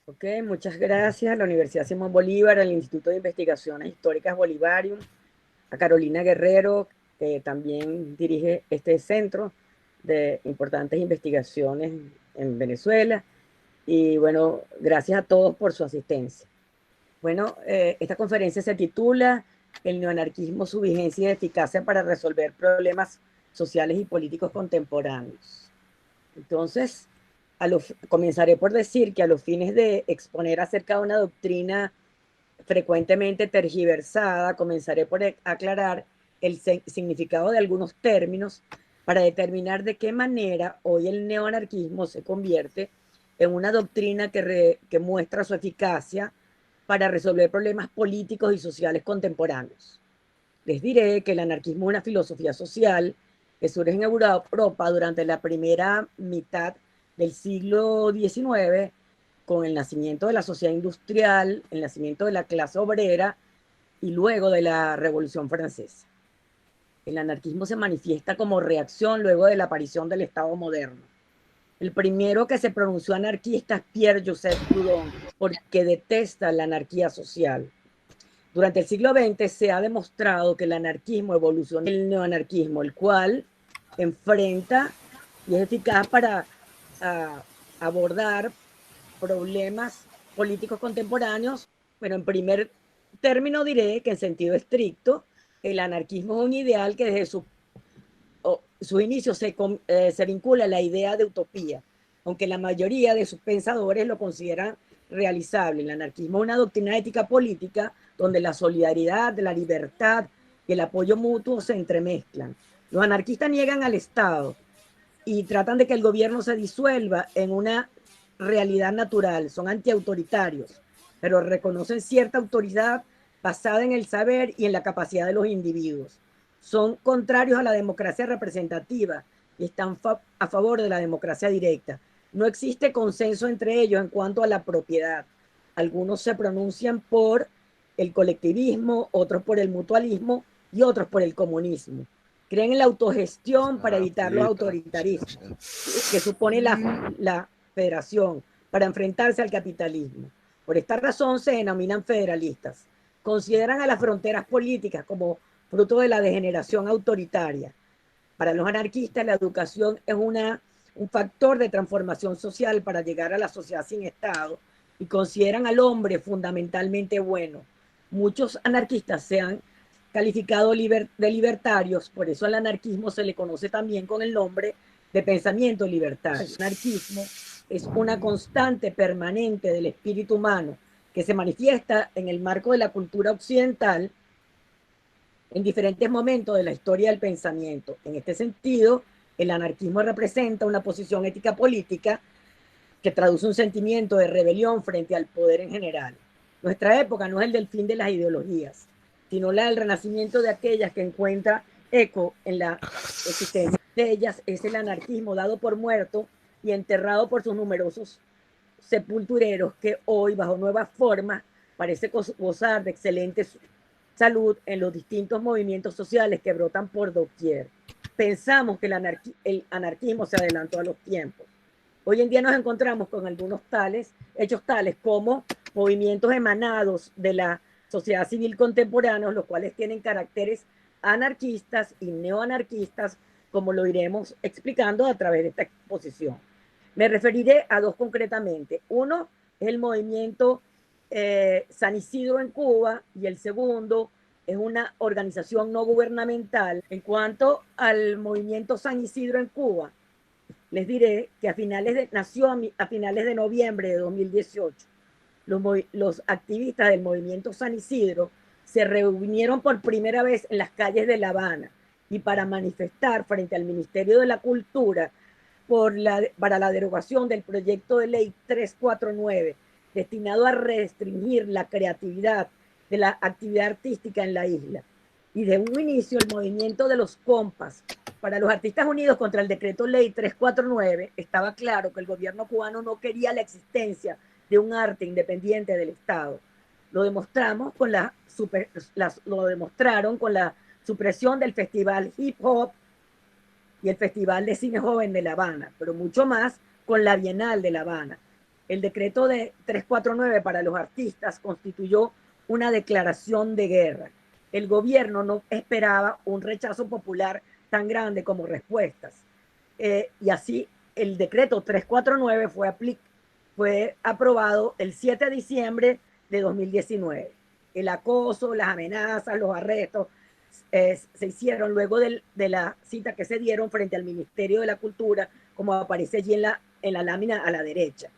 Ok, muchas gracias a la Universidad Simón Bolívar, al Instituto de Investigaciones Históricas Bolivarium, a Carolina Guerrero, que también dirige este centro de importantes investigaciones en Venezuela. Y bueno, gracias a todos por su asistencia. Bueno, esta conferencia se titula El neoanarquismo, su vigencia y eficacia para resolver problemas sociales y políticos contemporáneos. Entonces, comenzaré por decir que a los fines de exponer acerca de una doctrina frecuentemente tergiversada, comenzaré por aclarar el significado de algunos términos para determinar de qué manera hoy el neoanarquismo se convierte en una doctrina que muestra su eficacia para resolver problemas políticos y sociales contemporáneos. Les diré que el anarquismo es una filosofía social que surge en Europa durante la primera mitad del siglo XIX, con el nacimiento de la sociedad industrial, el nacimiento de la clase obrera y luego de la Revolución Francesa. El anarquismo se manifiesta como reacción luego de la aparición del Estado moderno. El primero que se pronunció anarquista es Pierre-Joseph Proudhon, porque detesta la anarquía social. Durante el siglo XX se ha demostrado que el anarquismo evoluciona en el neoanarquismo, el cual enfrenta y es eficaz para abordar problemas políticos contemporáneos. Bueno, en primer término diré que en sentido estricto, el anarquismo es un ideal que desde sus inicios se vincula a la idea de utopía, aunque la mayoría de sus pensadores lo consideran realizable. El anarquismo es una doctrina ética política donde la solidaridad, la libertad y el apoyo mutuo se entremezclan. Los anarquistas niegan al Estado y tratan de que el gobierno se disuelva en una realidad natural, son antiautoritarios, pero reconocen cierta autoridad basada en el saber y en la capacidad de los individuos. Son contrarios a la democracia representativa y están a favor de la democracia directa. No existe consenso entre ellos en cuanto a la propiedad. Algunos se pronuncian por el colectivismo, otros por el mutualismo y otros por el comunismo. Creen en la autogestión para evitar los autoritarismos, que supone la federación, para enfrentarse al capitalismo. Por esta razón se denominan federalistas. Consideran a las fronteras políticas como fruto de la degeneración autoritaria. Para los anarquistas, la educación es un factor de transformación social para llegar a la sociedad sin Estado y consideran al hombre fundamentalmente bueno. Muchos anarquistas se han calificado de libertarios, por eso al anarquismo se le conoce también con el nombre de pensamiento libertario. El anarquismo es una constante permanente del espíritu humano que se manifiesta en el marco de la cultura occidental en diferentes momentos de la historia del pensamiento. En este sentido, el anarquismo representa una posición ética política que traduce un sentimiento de rebelión frente al poder en general. Nuestra época no es el del fin de las ideologías, sino la del renacimiento de aquellas que encuentra eco en la existencia de ellas. Es el anarquismo dado por muerto y enterrado por sus numerosos sepultureros que hoy, bajo nuevas formas, parece gozar de excelente salud en los distintos movimientos sociales que brotan por doquier. Pensamos que el anarquismo se adelantó a los tiempos. Hoy en día nos encontramos con algunos hechos tales como movimientos emanados de la sociedad civil contemporánea, los cuales tienen caracteres anarquistas y neoanarquistas, como lo iremos explicando a través de esta exposición. Me referiré a dos concretamente. Uno es el movimiento San Isidro en Cuba y el segundo es una organización no gubernamental. En cuanto al movimiento San Isidro en Cuba, les diré que nació a finales de noviembre de 2018. Los activistas del movimiento San Isidro se reunieron por primera vez en las calles de La Habana y para manifestar frente al Ministerio de la Cultura para la derogación del proyecto de ley 349 destinado a restringir la creatividad de la actividad artística en la isla. Y de un inicio el movimiento de los compas para los artistas unidos contra el decreto ley 349 estaba claro que el gobierno cubano no quería la existencia de un arte independiente del Estado. Lo demostraron con la supresión del Festival Hip Hop y el Festival de Cine Joven de La Habana, pero mucho más con la Bienal de La Habana. El decreto de 349 para los artistas constituyó una declaración de guerra. El gobierno no esperaba un rechazo popular tan grande como respuestas. Y así el decreto 349 fue aprobado el 7 de diciembre de 2019. El acoso, las amenazas, los arrestos se hicieron luego de la cita que se dieron frente al Ministerio de la Cultura, como aparece allí en la lámina a la derecha.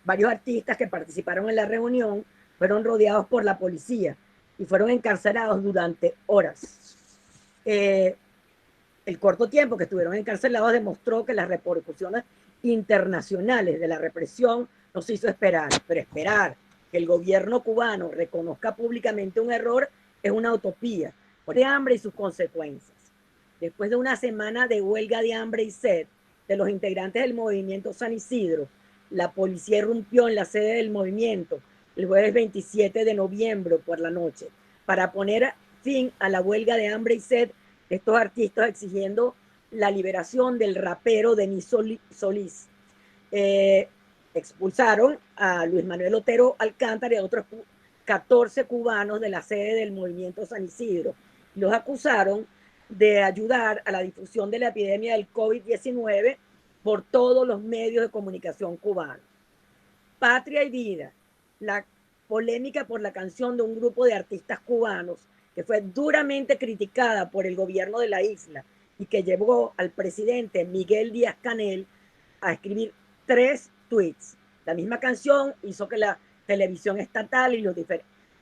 Varios artistas que participaron en la reunión fueron rodeados por la policía y fueron encarcelados durante horas. El corto tiempo que estuvieron encarcelados demostró que las repercusiones internacionales de la represión nos hizo esperar, pero esperar que el gobierno cubano reconozca públicamente un error es una utopía, por el hambre y sus consecuencias. Después de una semana de huelga de hambre y sed de los integrantes del movimiento San Isidro, la policía irrumpió en la sede del movimiento el jueves 27 de noviembre por la noche para poner fin a la huelga de hambre y sed de estos artistas, exigiendo la liberación del rapero Denis Solís. Expulsaron a Luis Manuel Otero Alcántara y a otros 14 cubanos de la sede del movimiento San Isidro. Los acusaron de ayudar a la difusión de la epidemia del COVID-19 por todos los medios de comunicación cubanos. Patria y Vida, la polémica por la canción de un grupo de artistas cubanos que fue duramente criticada por el gobierno de la isla y que llevó al presidente Miguel Díaz-Canel a escribir 3 tweets. La misma canción hizo que la televisión estatal y los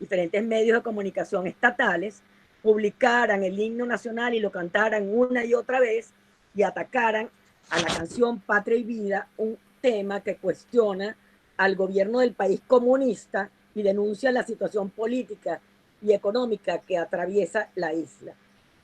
diferentes medios de comunicación estatales publicaran el himno nacional y lo cantaran una y otra vez y atacaran a la canción Patria y Vida, un tema que cuestiona al gobierno del país comunista y denuncia la situación política y económica que atraviesa la isla.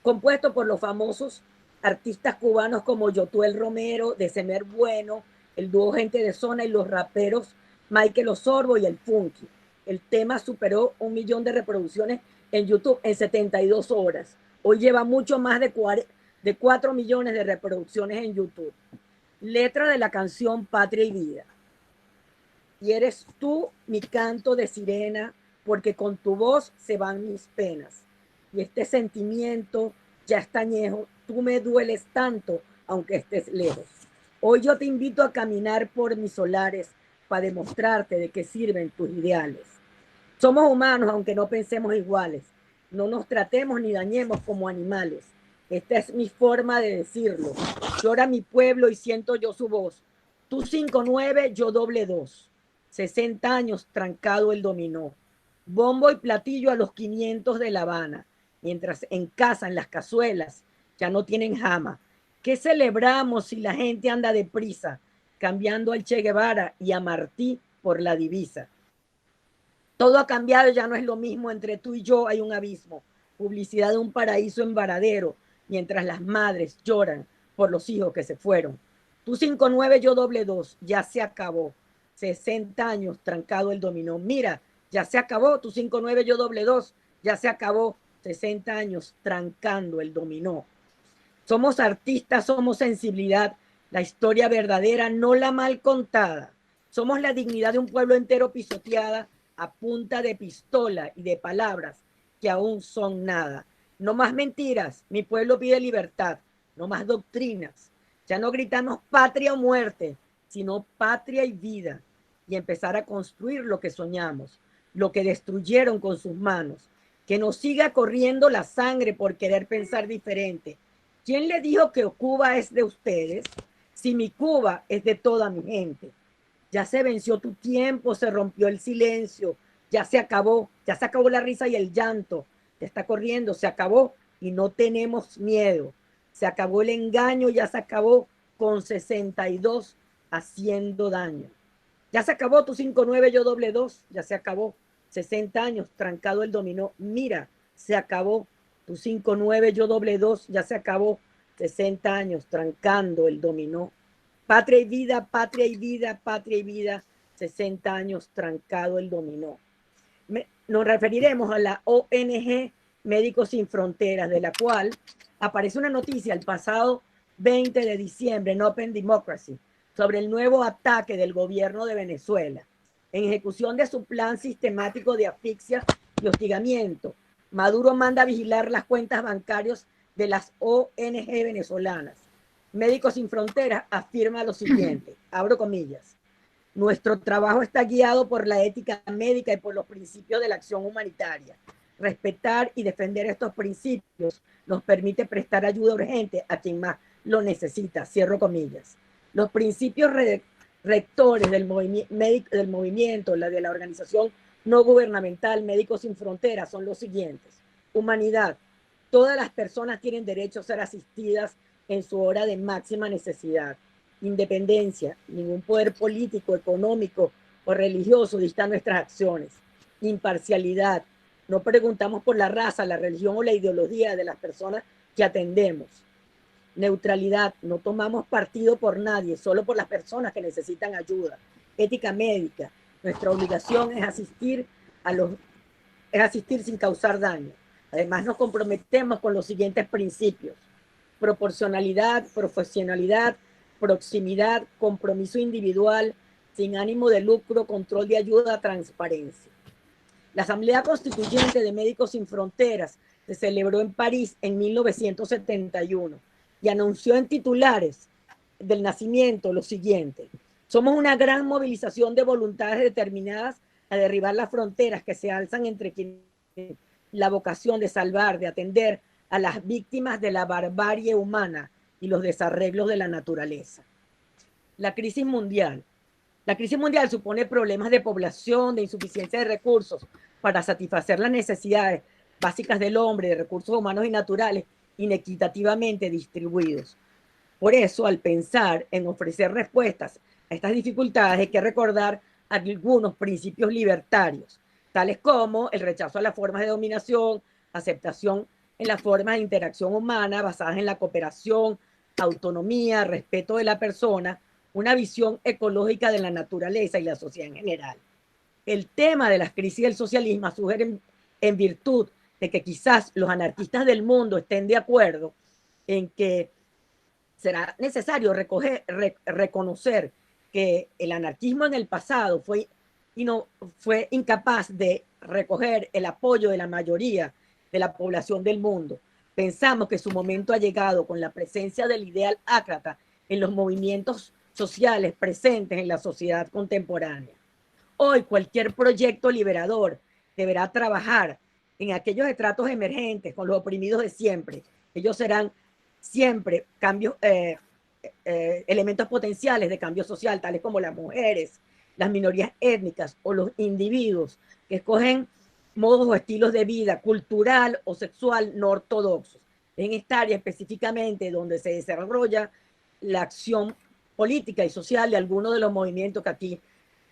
Compuesto por los famosos artistas cubanos como Yotuel Romero, December Bueno, el dúo Gente de Zona y los raperos Michael Osorbo y el Funky. El tema superó 1 millón de reproducciones en YouTube en 72 horas. Hoy lleva mucho más de 4 millones de reproducciones en YouTube. Letra de la canción Patria y Vida. Y eres tú mi canto de sirena, porque con tu voz se van mis penas. Y este sentimiento ya está añejo, tú me dueles tanto, aunque estés lejos. Hoy yo te invito a caminar por mis solares para demostrarte de qué sirven tus ideales. Somos humanos, aunque no pensemos iguales. No nos tratemos ni dañemos como animales. Esta es mi forma de decirlo. Llora mi pueblo y siento yo su voz. Tú 5-9, yo 2-2. 60 años trancado el dominó. Bombo y platillo a los 500 de La Habana. Mientras en casa, en las cazuelas, ya no tienen jama. ¿Qué celebramos si la gente anda deprisa, cambiando al Che Guevara y a Martí por la divisa? Todo ha cambiado, ya no es lo mismo, entre tú y yo hay un abismo. Publicidad de un paraíso en Varadero, mientras las madres lloran por los hijos que se fueron. Tú 5-9, yo 2-2, ya se acabó. 60 años trancado el dominó. Mira, ya se acabó, tú 5-9, yo 2-2, ya se acabó. 60 años trancando el dominó. Somos artistas, somos sensibilidad, la historia verdadera, no la mal contada. Somos la dignidad de un pueblo entero pisoteada a punta de pistola y de palabras que aún son nada. No más mentiras, mi pueblo pide libertad, no más doctrinas. Ya no gritamos patria o muerte, sino patria y vida, y empezar a construir lo que soñamos, lo que destruyeron con sus manos. Que nos siga corriendo la sangre por querer pensar diferente. ¿Quién le dijo que Cuba es de ustedes? Si mi Cuba es de toda mi gente. Ya se venció tu tiempo, se rompió el silencio, ya se acabó la risa y el llanto, ya está corriendo, se acabó y no tenemos miedo. Se acabó el engaño, ya se acabó con 62 haciendo daño. Ya se acabó tu 5-9, yo 2-2, ya se acabó. 60 años trancado el dominó. Mira, se acabó tu 5-9, yo 2-2, ya se acabó. 60 años trancando el dominó. Patria y vida, patria y vida, patria y vida. 60 años trancado el dominó. Nos referiremos a la ONG Médicos Sin Fronteras, de la cual aparece una noticia el pasado 20 de diciembre en Open Democracy. sobre el nuevo ataque del gobierno de Venezuela. En ejecución de su plan sistemático de asfixia y hostigamiento, Maduro manda a vigilar las cuentas bancarias de las ONG venezolanas. Médicos Sin Fronteras afirma lo siguiente, abro comillas: nuestro trabajo está guiado por la ética médica y por los principios de la acción humanitaria. Respetar y defender estos principios nos permite prestar ayuda urgente a quien más lo necesita. Cierro comillas. Los principios rectores del movimiento, la de la organización no gubernamental Médicos Sin Fronteras, son los siguientes. Humanidad. Todas las personas tienen derecho a ser asistidas en su hora de máxima necesidad. Independencia. Ningún poder político, económico o religioso dicta nuestras acciones. Imparcialidad. No preguntamos por la raza, la religión o la ideología de las personas que atendemos. Neutralidad. No tomamos partido por nadie, solo por las personas que necesitan ayuda. Ética médica. Nuestra obligación es asistir sin causar daño. Además, nos comprometemos con los siguientes principios: proporcionalidad, profesionalidad, proximidad, compromiso individual, sin ánimo de lucro, control de ayuda, transparencia. La Asamblea Constituyente de Médicos Sin Fronteras se celebró en París en 1971 y anunció en titulares del nacimiento lo siguiente: somos una gran movilización de voluntades determinadas a derribar las fronteras que se alzan entre quienes la vocación de salvar, de atender a las víctimas de la barbarie humana y los desarreglos de la naturaleza. La crisis mundial. La crisis mundial supone problemas de población, de insuficiencia de recursos para satisfacer las necesidades básicas del hombre, de recursos humanos y naturales inequitativamente distribuidos. Por eso, al pensar en ofrecer respuestas a estas dificultades, hay que recordar algunos principios libertarios, tales como el rechazo a las formas de dominación, aceptación en las formas de interacción humana basadas en la cooperación, autonomía, respeto de la persona, una visión ecológica de la naturaleza y la sociedad en general. El tema de las crisis del socialismo surge en virtud de que quizás los anarquistas del mundo estén de acuerdo en que será necesario reconocer que el anarquismo en el pasado fue incapaz de recoger el apoyo de la mayoría de la población del mundo. Pensamos que su momento ha llegado con la presencia del ideal ácrata en los movimientos sociales presentes en la sociedad contemporánea. Hoy cualquier proyecto liberador deberá trabajar en aquellos estratos emergentes con los oprimidos de siempre. Ellos serán siempre cambios, elementos potenciales de cambio social, tales como las mujeres, las minorías étnicas o los individuos que escogen modos o estilos de vida cultural o sexual no ortodoxos. En esta área específicamente donde se desarrolla la acción política y social de algunos de los movimientos que aquí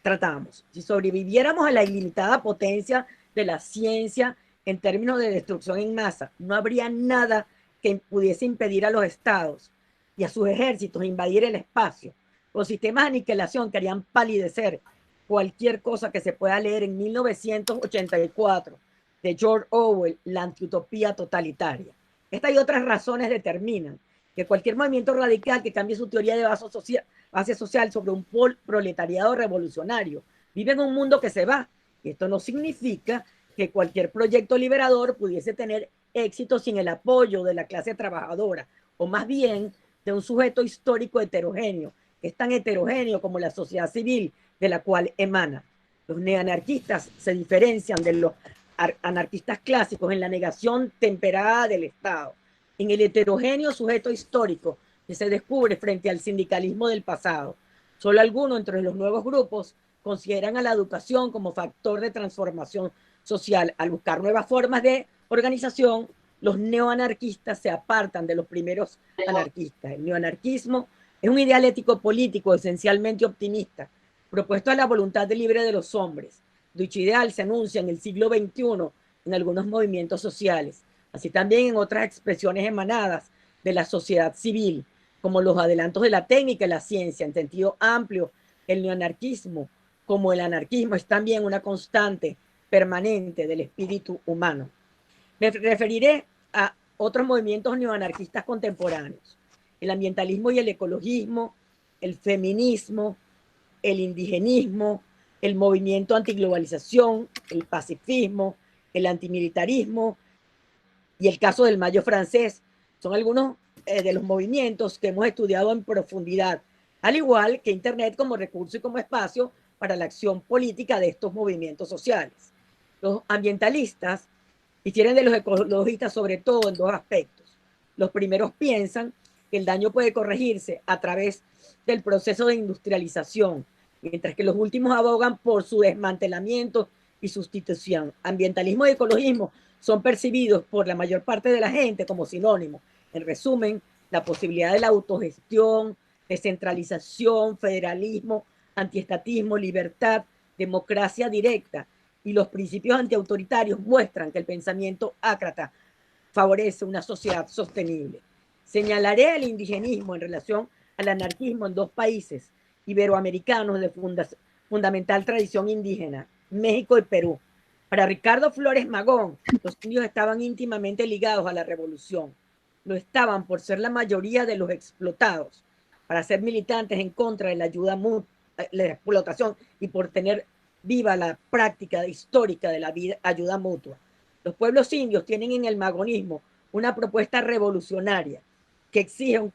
tratamos. Si sobreviviéramos a la ilimitada potencia de la ciencia en términos de destrucción en masa, no habría nada que pudiese impedir a los estados y a sus ejércitos invadir el espacio. Los sistemas de aniquilación que harían palidecer cualquier cosa que se pueda leer en 1984 de George Orwell, la antiutopía totalitaria. Estas y otras razones determinan que cualquier movimiento radical que cambie su teoría de base social sobre un proletariado revolucionario vive en un mundo que se va. Y esto no significa que cualquier proyecto liberador pudiese tener éxito sin el apoyo de la clase trabajadora, o más bien de un sujeto histórico heterogéneo, que es tan heterogéneo como la sociedad civil de la cual emana. Los neoanarquistas se diferencian de los anarquistas clásicos en la negación temperada del Estado, en el heterogéneo sujeto histórico que se descubre frente al sindicalismo del pasado. Solo algunos entre los nuevos grupos consideran a la educación como factor de transformación social. Al buscar nuevas formas de organización, los neoanarquistas se apartan de los primeros anarquistas. El neoanarquismo es un ideal ético político esencialmente optimista, propuesto a la voluntad libre de los hombres. Dicho ideal se anuncia en el siglo XXI en algunos movimientos sociales, así también en otras expresiones emanadas de la sociedad civil, como los adelantos de la técnica y la ciencia. En sentido amplio, el neoanarquismo, como el anarquismo, es también una constante permanente del espíritu humano. Me referiré a otros movimientos neoanarquistas contemporáneos: el ambientalismo y el ecologismo, el feminismo, el indigenismo, el movimiento antiglobalización, el pacifismo, el antimilitarismo y el caso del Mayo francés. Son algunos de los movimientos que hemos estudiado en profundidad, al igual que Internet como recurso y como espacio para la acción política de estos movimientos sociales. Los ambientalistas difieren de los ecologistas sobre todo en dos aspectos. Los primeros piensan que el daño puede corregirse a través del proceso de industrialización, mientras que los últimos abogan por su desmantelamiento y sustitución. Ambientalismo y ecologismo son percibidos por la mayor parte de la gente como sinónimos. En resumen, la posibilidad de la autogestión, descentralización, federalismo, antiestatismo, libertad, democracia directa y los principios antiautoritarios muestran que el pensamiento ácrata favorece una sociedad sostenible. Señalaré el indigenismo en relación al anarquismo en dos países iberoamericanos de fundamental tradición indígena, México y Perú. Para Ricardo Flores Magón, los indios estaban íntimamente ligados a la revolución. Lo estaban por ser la mayoría de los explotados, para ser militantes en contra de la ayuda mutua, la explotación y por tener viva la práctica histórica de la ayuda mutua. Los pueblos indios tienen en el magonismo una propuesta revolucionaria que exige un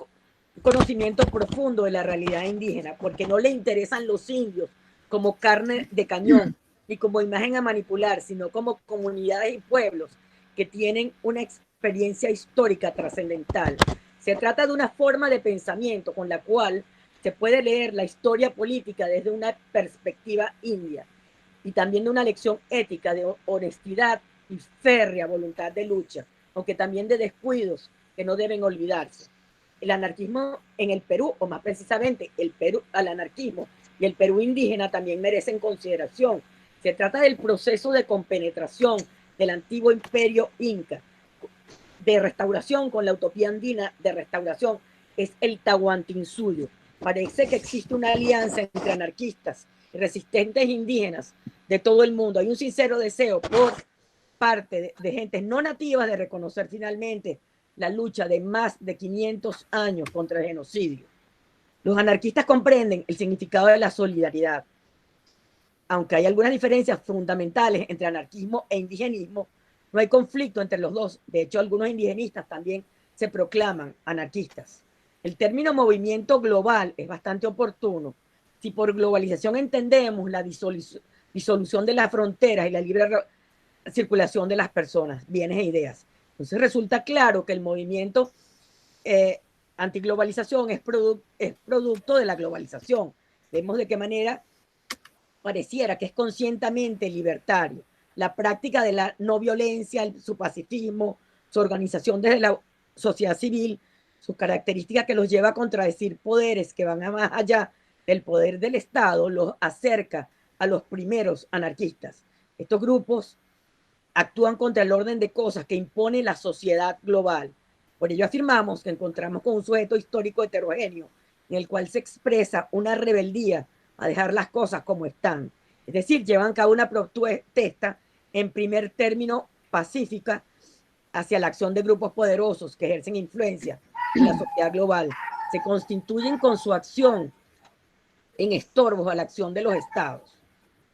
conocimiento profundo de la realidad indígena, porque no le interesan los indios como carne de cañón ni como imagen a manipular, sino como comunidades y pueblos que tienen una experiencia histórica trascendental. Se trata de una forma de pensamiento con la cual se puede leer la historia política desde una perspectiva india y también de una lección ética de honestidad y férrea voluntad de lucha, aunque también de descuidos que no deben olvidarse. El anarquismo en el Perú, o más precisamente el Perú al anarquismo y el Perú indígena también merecen consideración. Se trata del proceso de compenetración del antiguo imperio inca, de restauración con la utopía andina de restauración, es el Tahuantinsuyo. Parece que existe una alianza entre anarquistas y resistentes indígenas de todo el mundo. Hay un sincero deseo por parte de gentes no nativas de reconocer finalmente la lucha de más de 500 años contra el genocidio. Los anarquistas comprenden el significado de la solidaridad. Aunque hay algunas diferencias fundamentales entre anarquismo e indigenismo, no hay conflicto entre los dos. De hecho, algunos indigenistas también se proclaman anarquistas. El término movimiento global es bastante oportuno. Si por globalización entendemos la disolución de las fronteras y la libre circulación de las personas, bienes e ideas, entonces resulta claro que el movimiento antiglobalización es producto de la globalización. Vemos de qué manera pareciera que es conscientemente libertario. La práctica de la no violencia, su pacifismo, su organización desde la sociedad civil, sus características que los lleva a contradecir poderes que van más allá del poder del Estado, los acerca a los primeros anarquistas. Estos grupos actúan contra el orden de cosas que impone la sociedad global. Por ello afirmamos que encontramos con un sujeto histórico heterogéneo en el cual se expresa una rebeldía a dejar las cosas como están. Es decir, llevan a cabo una protesta en primer término pacífica hacia la acción de grupos poderosos que ejercen influencia en la sociedad global. Se constituyen con su acción en estorbos a la acción de los estados.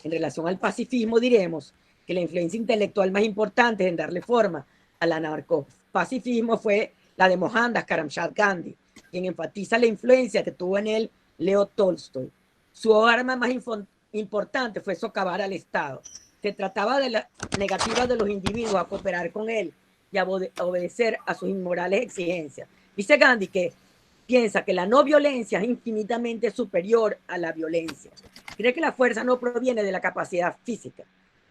En relación al pacifismo diremos que la influencia intelectual más importante en darle forma al anarcopacifismo fue la de Mohandas Karamchand Gandhi, quien enfatiza la influencia que tuvo en él Leo Tolstoy. Su arma más importante fue socavar al Estado. Se trataba de la negativa de los individuos a cooperar con él y a obedecer a sus inmorales exigencias. Dice Gandhi que piensa que la no violencia es infinitamente superior a la violencia. Cree que la fuerza no proviene de la capacidad física,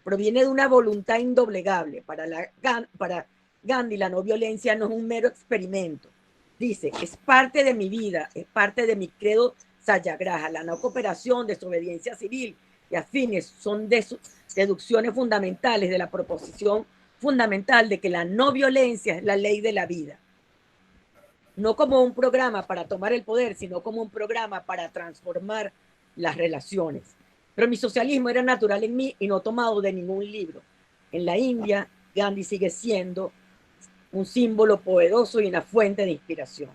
proviene de una voluntad indoblegable. Para Gandhi la no violencia no es un mero experimento. Dice, es parte de mi vida, es parte de mi credo satyagraha. La no cooperación, desobediencia civil y afines son deducciones fundamentales de la proposición fundamental de que la no violencia es la ley de la vida. No como un programa para tomar el poder, sino como un programa para transformar las relaciones. Pero mi socialismo era natural en mí y no tomado de ningún libro. En la India, Gandhi sigue siendo un símbolo poderoso y una fuente de inspiración.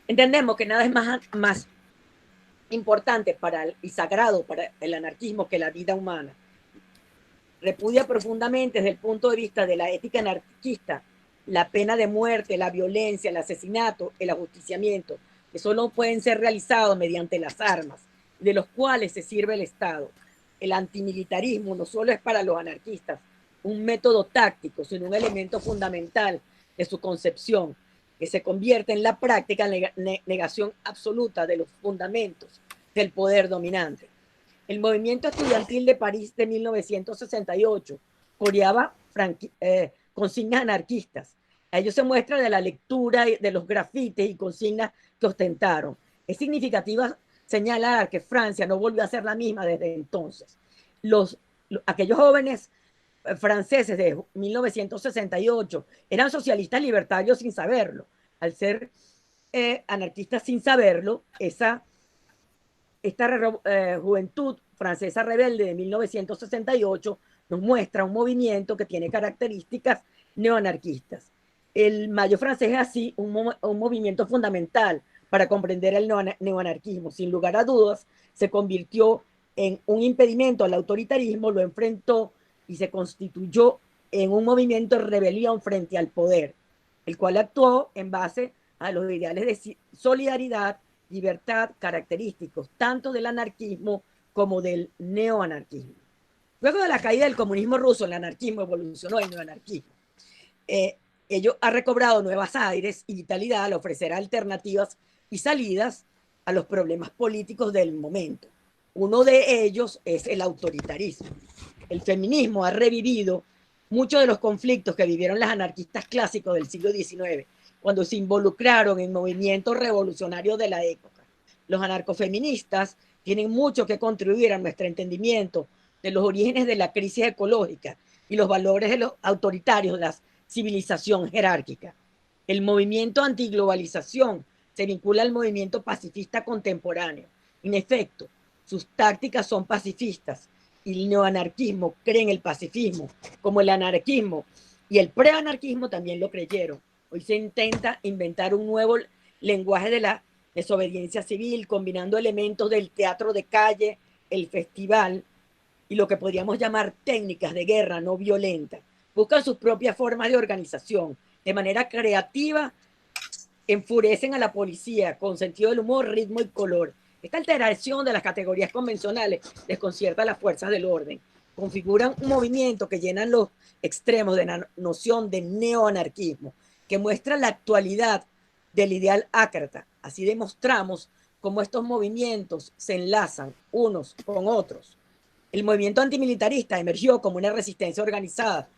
Entendemos que nada es más importante y sagrado para el anarquismo que la vida humana. Repudia profundamente desde el punto de vista de la ética anarquista la pena de muerte, la violencia, el asesinato, el ajusticiamiento, que solo pueden ser realizados mediante las armas, de los cuales se sirve el Estado. El antimilitarismo no solo es para los anarquistas un método táctico, sino un elemento fundamental de su concepción, que se convierte en la práctica en negación absoluta de los fundamentos del poder dominante. El movimiento estudiantil de París de 1968 coreaba consignas anarquistas. A ello se muestra de la lectura de los grafites y consignas que ostentaron. Es significativa señalar que Francia no volvió a ser la misma desde entonces. Aquellos jóvenes franceses de 1968 eran socialistas libertarios sin saberlo. Al ser anarquistas sin saberlo, esta juventud francesa rebelde de 1968 nos muestra un movimiento que tiene características neoanarquistas. El Mayo francés es así un movimiento fundamental para comprender el neoanarquismo. Sin lugar a dudas, se convirtió en un impedimento al autoritarismo, lo enfrentó y se constituyó en un movimiento de rebelión frente al poder, el cual actuó en base a los ideales de solidaridad, libertad, característicos tanto del anarquismo como del neoanarquismo. Luego de la caída del comunismo ruso, el anarquismo evolucionó en neoanarquismo. Ello ha recobrado nuevos aires y vitalidad al ofrecer alternativas y salidas a los problemas políticos del momento. Uno de ellos es el autoritarismo. El feminismo ha revivido muchos de los conflictos que vivieron las anarquistas clásicos del siglo XIX, cuando se involucraron en movimientos revolucionarios de la época. Los anarcofeministas tienen mucho que contribuir a nuestro entendimiento de los orígenes de la crisis ecológica y los valores de los autoritarios de la civilización jerárquica. El movimiento antiglobalización se vincula al movimiento pacifista contemporáneo. En efecto, sus tácticas son pacifistas y el neoanarquismo cree en el pacifismo, como el anarquismo y el preanarquismo también lo creyeron. Hoy se intenta inventar un nuevo lenguaje de la desobediencia civil, combinando elementos del teatro de calle, el festival y lo que podríamos llamar técnicas de guerra no violenta. Buscan sus propias formas de organización. De manera creativa, enfurecen a la policía con sentido del humor, ritmo y color. Esta alteración de las categorías convencionales desconcierta a las fuerzas del orden. Configuran un movimiento que llenan los extremos de la noción de neoanarquismo, que muestra la actualidad del ideal ácrata. Así demostramos cómo estos movimientos se enlazan unos con otros. El movimiento antimilitarista emergió como una resistencia organizada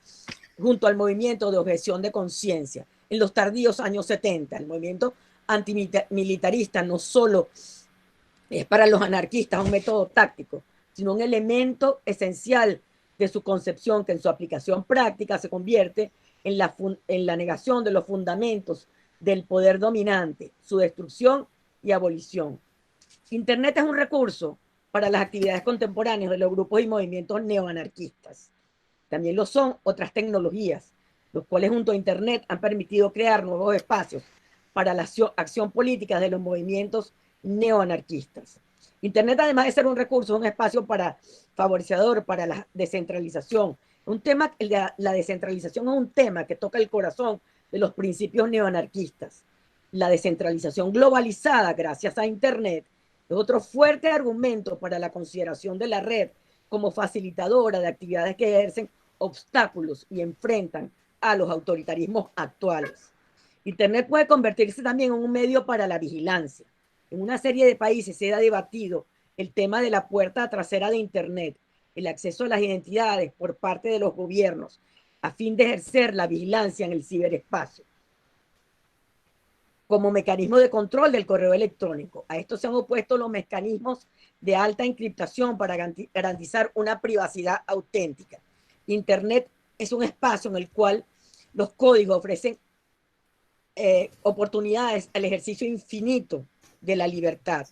junto al movimiento de objeción de conciencia. En los tardíos años 70, el movimiento antimilitarista no solo es para los anarquistas un método táctico, sino un elemento esencial de su concepción que en su aplicación práctica se convierte en la negación de los fundamentos del poder dominante, su destrucción y abolición. Internet es un recurso para las actividades contemporáneas de los grupos y movimientos neoanarquistas. También lo son otras tecnologías, los cuales junto a Internet han permitido crear nuevos espacios para la acción política de los movimientos neoanarquistas. Internet, además de ser un recurso, es un espacio favorecedor para la descentralización. La descentralización es un tema que toca el corazón de los principios neoanarquistas. La descentralización globalizada gracias a Internet es otro fuerte argumento para la consideración de la red como facilitadora de actividades que ejercen obstáculos y enfrentan a los autoritarismos actuales. Internet puede convertirse también en un medio para la vigilancia. En una serie de países se ha debatido el tema de la puerta trasera de Internet, el acceso a las identidades por parte de los gobiernos, a fin de ejercer la vigilancia en el ciberespacio como mecanismo de control del correo electrónico. A esto se han opuesto los mecanismos de alta encriptación para garantizar una privacidad auténtica. Internet es un espacio en el cual los códigos ofrecen oportunidades al ejercicio infinito de la libertad.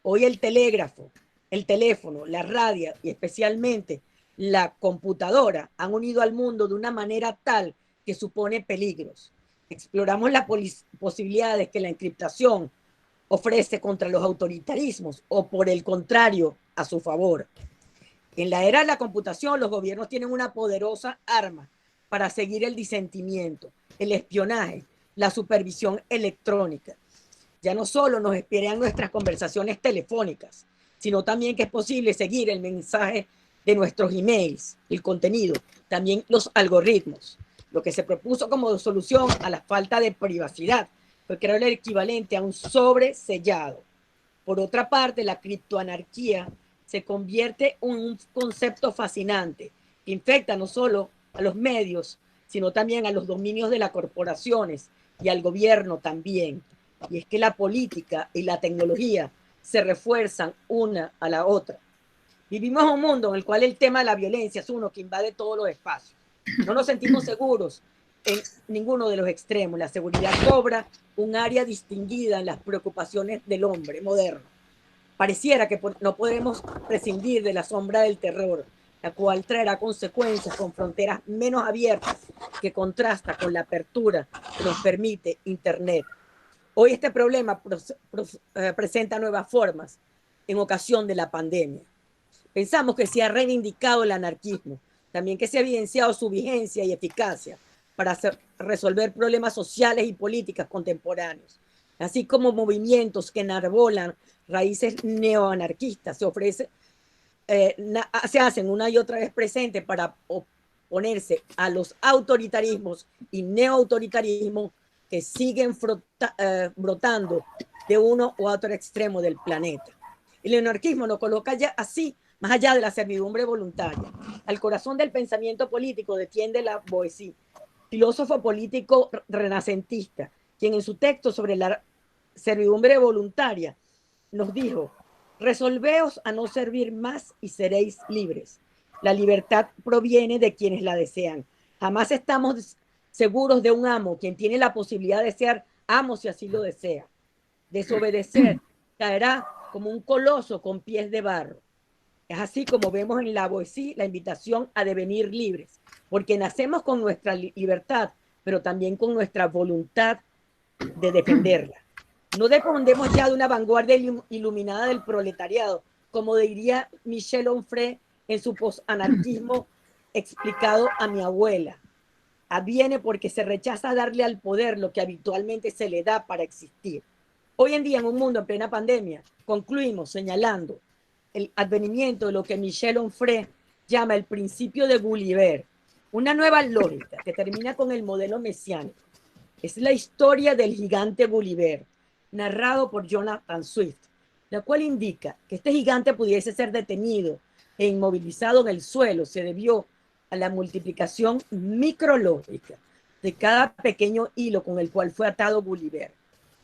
Hoy el telégrafo, el teléfono, la radio y especialmente la computadora han unido al mundo de una manera tal que supone peligros. Exploramos las posibilidades que la encriptación ofrece contra los autoritarismos o por el contrario, a su favor. En la era de la computación, los gobiernos tienen una poderosa arma para seguir el disentimiento, el espionaje, la supervisión electrónica. Ya no solo nos espían nuestras conversaciones telefónicas, sino también que es posible seguir el mensaje de nuestros emails, el contenido, también los algoritmos. Lo que se propuso como solución a la falta de privacidad fue crear el equivalente a un sobresellado. Por otra parte, la criptoanarquía se convierte en un concepto fascinante que infecta no solo a los medios, sino también a los dominios de las corporaciones y al gobierno también. Y es que la política y la tecnología se refuerzan una a la otra. Vivimos en un mundo en el cual el tema de la violencia es uno que invade todos los espacios. No nos sentimos seguros en ninguno de los extremos. La seguridad cobra un área distinguida en las preocupaciones del hombre moderno. Pareciera que no podemos prescindir de la sombra del terror, la cual traerá consecuencias con fronteras menos abiertas que contrasta con la apertura que nos permite Internet. Hoy este problema presenta nuevas formas en ocasión de la pandemia. Pensamos que se ha reivindicado el anarquismo, también que se ha evidenciado su vigencia y eficacia para resolver problemas sociales y políticas contemporáneos, así como movimientos que enarbolan raíces neoanarquistas se hacen una y otra vez presentes para oponerse a los autoritarismos y neoautoritarismos que siguen brotando de uno u otro extremo del planeta. El anarquismo nos coloca ya así, más allá de la servidumbre voluntaria. Al corazón del pensamiento político defiende Lavoisier, filósofo político renacentista, quien en su texto sobre la servidumbre voluntaria nos dijo: resolveos a no servir más y seréis libres. La libertad proviene de quienes la desean. Jamás estamos seguros de un amo, quien tiene la posibilidad de ser amo si así lo desea. Desobedecer caerá como un coloso con pies de barro. Es así como vemos en Lavoisier la invitación a devenir libres, porque nacemos con nuestra libertad, pero también con nuestra voluntad de defenderla. No dependemos ya de una vanguardia iluminada del proletariado, como diría Michel Onfray en su posanarquismo explicado a mi abuela. Adviene porque se rechaza darle al poder lo que habitualmente se le da para existir. Hoy en día, en un mundo en plena pandemia, concluimos señalando el advenimiento de lo que Michel Onfray llama el principio de Gulliver, una nueva lógica que termina con el modelo mesiánico. Es la historia del gigante Gulliver, narrado por Jonathan Swift, la cual indica que este gigante pudiese ser detenido e inmovilizado en el suelo se debió a la multiplicación micrológica de cada pequeño hilo con el cual fue atado Gulliver.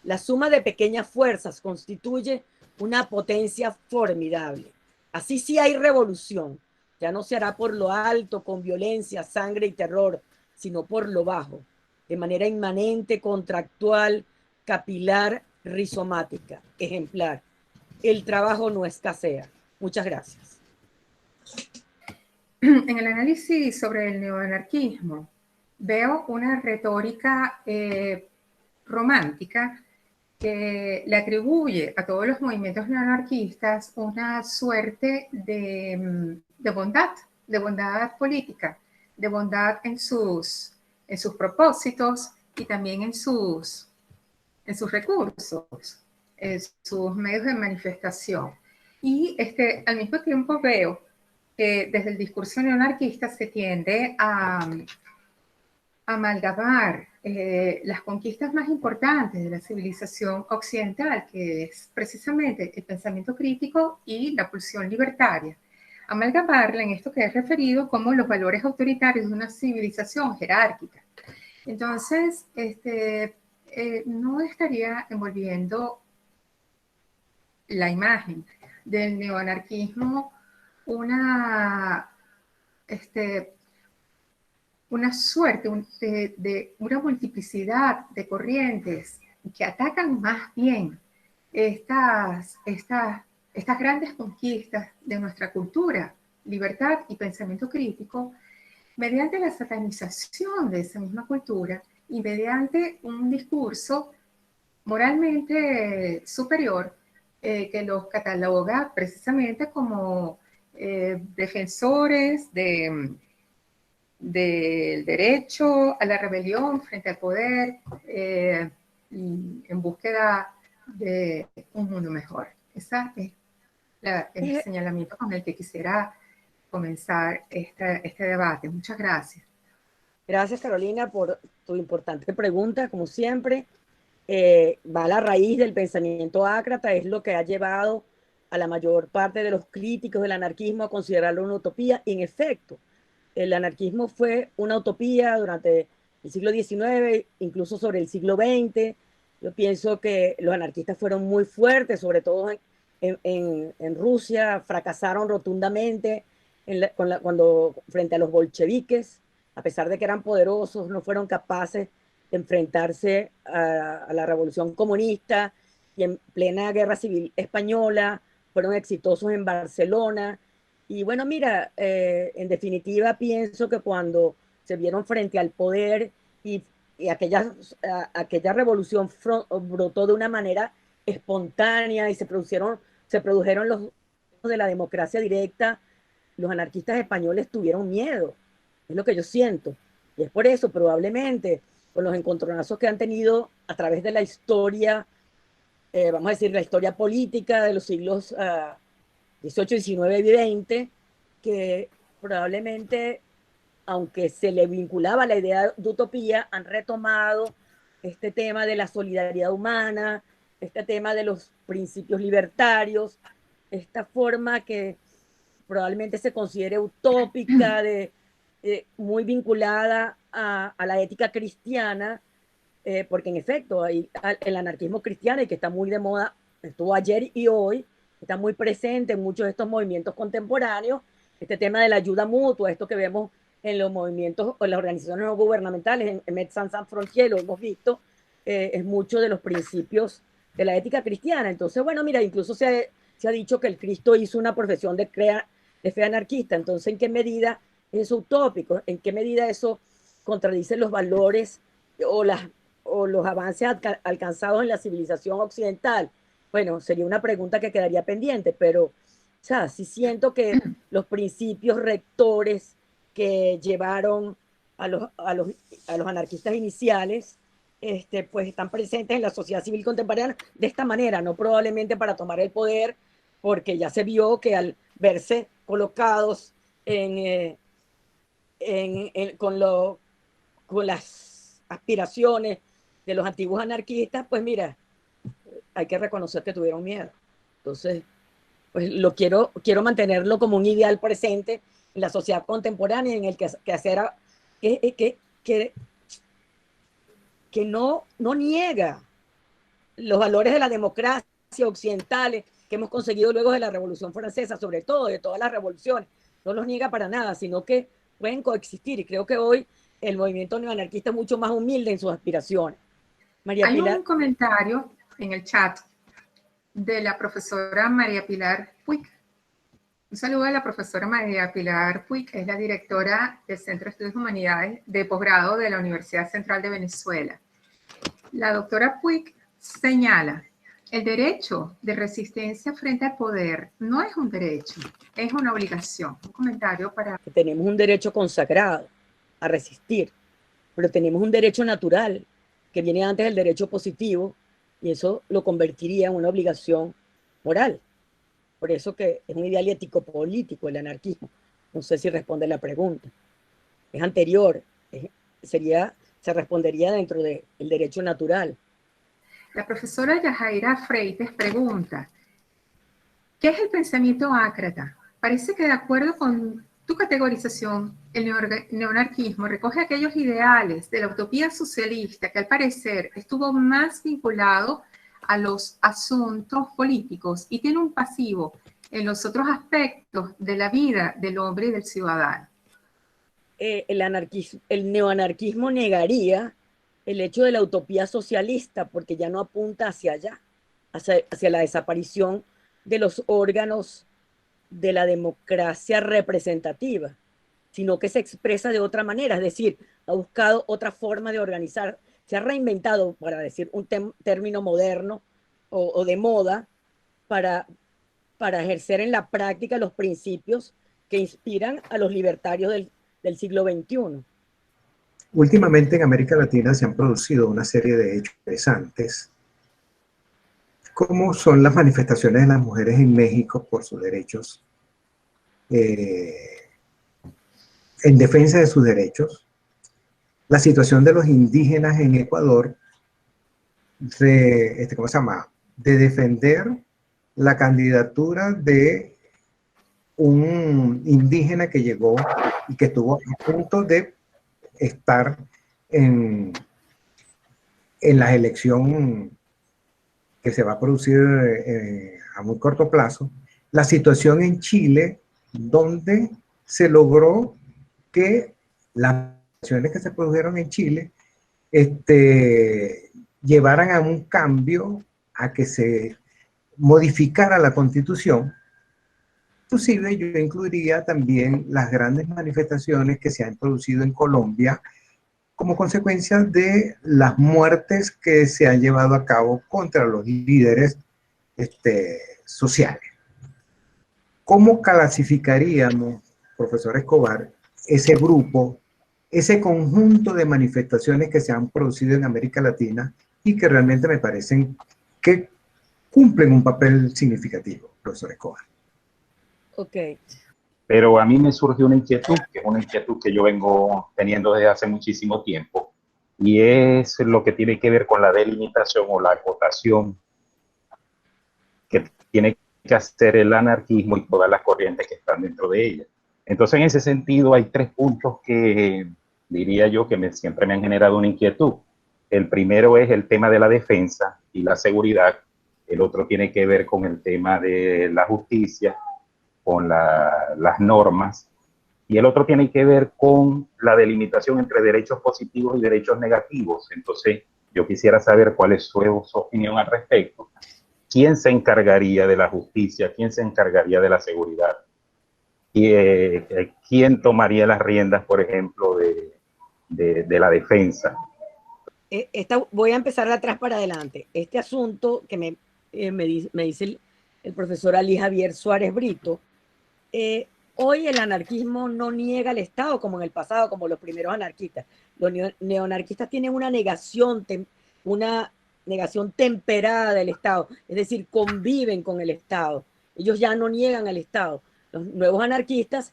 La suma de pequeñas fuerzas constituye una potencia formidable. Así sí hay revolución. Ya no se hará por lo alto, con violencia, sangre y terror, sino por lo bajo, de manera inmanente, contractual, capilar, rizomática, ejemplar. El trabajo no escasea. Muchas gracias. En el análisis sobre el neoanarquismo, veo una retórica romántica que le atribuye a todos los movimientos neoanarquistas una suerte de bondad política, de bondad en sus propósitos y también en sus recursos, en sus medios de manifestación. Y al mismo tiempo veo que desde el discurso neoanarquista se tiende a amalgamar las conquistas más importantes de la civilización occidental, que es precisamente el pensamiento crítico y la pulsión libertaria. Amalgamarla en esto que he referido como los valores autoritarios de una civilización jerárquica. Entonces, no estaría envolviendo la imagen del neoanarquismo una suerte de una multiplicidad de corrientes que atacan más bien estas grandes conquistas de nuestra cultura, libertad y pensamiento crítico, mediante la satanización de esa misma cultura y mediante un discurso moralmente superior, que los cataloga precisamente como defensores del derecho a la rebelión frente al poder, en búsqueda de un mundo mejor. Ese es el Eh, señalamiento con el que quisiera comenzar este debate. Muchas gracias. Gracias, Carolina, por tu importante pregunta, como siempre. Va a la raíz del pensamiento ácrata, es lo que ha llevado a la mayor parte de los críticos del anarquismo a considerarlo una utopía. Y en efecto, el anarquismo fue una utopía durante el siglo XIX, incluso sobre el siglo XX. Yo pienso que los anarquistas fueron muy fuertes, sobre todo en Rusia, fracasaron rotundamente cuando frente a los bolcheviques, a pesar de que eran poderosos, no fueron capaces de enfrentarse a la revolución comunista, y en plena guerra civil española fueron exitosos en Barcelona. Y bueno, mira, en definitiva pienso que cuando se vieron frente al poder y, y aquella revolución brotó de una manera espontánea y se produjeron los de la democracia directa, los anarquistas españoles tuvieron miedo, es lo que yo siento. Y es por eso, probablemente, con los encontronazos que han tenido a través de la historia, vamos a decir, la historia política de los siglos 18, 19 y 20, que probablemente, aunque se le vinculaba a la idea de utopía, han retomado este tema de la solidaridad humana, este tema de los principios libertarios, esta forma que probablemente se considere utópica, muy vinculada a la ética cristiana, porque en efecto hay el anarquismo cristiano y que está muy de moda, estuvo ayer y hoy, está muy presente en muchos de estos movimientos contemporáneos, este tema de la ayuda mutua, esto que vemos en los movimientos o en las organizaciones no gubernamentales, en Médecins Sans Frontières lo hemos visto, es mucho de los principios de la ética cristiana. Entonces, bueno, mira, incluso se ha dicho que el Cristo hizo una profesión de fe anarquista. Entonces, ¿en qué medida es eso utópico? ¿En qué medida eso contradice los valores o, las, o los avances alcanzados en la civilización occidental? Bueno, sería una pregunta que quedaría pendiente, pero o sea, sí siento que los principios rectores que llevaron a los anarquistas iniciales, pues están presentes en la sociedad civil contemporánea de esta manera, no probablemente para tomar el poder, porque ya se vio que al verse colocados con las aspiraciones de los antiguos anarquistas, pues mira, hay que reconocer que tuvieron miedo. Entonces, pues quiero mantenerlo como un ideal presente en la sociedad contemporánea en el que, que, que, que no niega los valores de la democracia occidentales que hemos conseguido luego de la Revolución Francesa, sobre todo de todas las revoluciones. No los niega para nada, sino que pueden coexistir. Y creo que hoy el movimiento neoanarquista es mucho más humilde en sus aspiraciones. María Hay Pilar. un comentario en el chat de la profesora María Pilar Puig. Un saludo a la profesora María Pilar Puig, que es la directora del Centro de Estudios Humanidades de posgrado de la Universidad Central de Venezuela. La doctora Puig señala, el derecho de resistencia frente al poder no es un derecho, es una obligación. Un comentario para... Que tenemos un derecho consagrado a resistir, pero tenemos un derecho natural que viene antes del derecho positivo, y eso lo convertiría en una obligación moral. Por eso que es un ideal ético político el anarquismo. No sé si responde la pregunta. Es anterior, se respondería dentro del derecho natural. La profesora Yajaira Freites pregunta, ¿qué es el pensamiento ácrata? Parece que de acuerdo con tu categorización, el neoanarquismo recoge aquellos ideales de la utopía socialista que al parecer estuvo más vinculado a los asuntos políticos y tiene un pasivo en los otros aspectos de la vida del hombre y del ciudadano. El neoanarquismo negaría el hecho de la utopía socialista porque ya no apunta hacia allá, hacia la desaparición de los órganos de la democracia representativa, sino que se expresa de otra manera, es decir, ha buscado otra forma de organizarse se ha reinventado, para decir un término moderno o de moda, para, para ejercer en la práctica los principios que inspiran a los libertarios del siglo XXI. Últimamente en América Latina se han producido una serie de hechos interesantes, como son las manifestaciones de las mujeres en México por sus derechos, en defensa de sus derechos, la situación de los indígenas en Ecuador, ¿cómo se llama? De defender la candidatura de un indígena que llegó y que estuvo a punto de estar en la elección que se va a producir a muy corto plazo, la situación en Chile, donde se logró que las elecciones que se produjeron en Chile llevaran a un cambio, a que se modificara la Constitución. Inclusive yo incluiría también las grandes manifestaciones que se han producido en Colombia como consecuencia de las muertes que se han llevado a cabo contra los líderes sociales. ¿Cómo clasificaríamos, profesor Escobar, ese grupo, ese conjunto de manifestaciones que se han producido en América Latina y que realmente me parecen que cumplen un papel significativo, profesor Escobar? Ok. Pero a mí me surge una inquietud, que es una inquietud que yo vengo teniendo desde hace muchísimo tiempo, y es lo que tiene que ver con la delimitación o la acotación que tiene que hacer el anarquismo y todas las corrientes que están dentro de ella. Entonces, en ese sentido, hay 3 puntos que diría yo que siempre me han generado una inquietud. El primero es el tema de la defensa y la seguridad. El otro tiene que ver con el tema de la justicia, con las normas, y el otro tiene que ver con la delimitación entre derechos positivos y derechos negativos. Entonces, yo quisiera saber cuál es su opinión al respecto. ¿Quién se encargaría de la justicia? ¿Quién se encargaría de la seguridad? ¿Y, quién tomaría las riendas, por ejemplo, de la defensa? Voy a empezar de atrás para adelante. Este asunto que me dice el profesor Ali Javier Suárez Brito, hoy el anarquismo no niega al Estado como en el pasado, como los primeros anarquistas. Los neoanarquistas tienen una negación temperada del Estado, es decir, conviven con el Estado. Ellos ya no niegan al Estado. Los nuevos anarquistas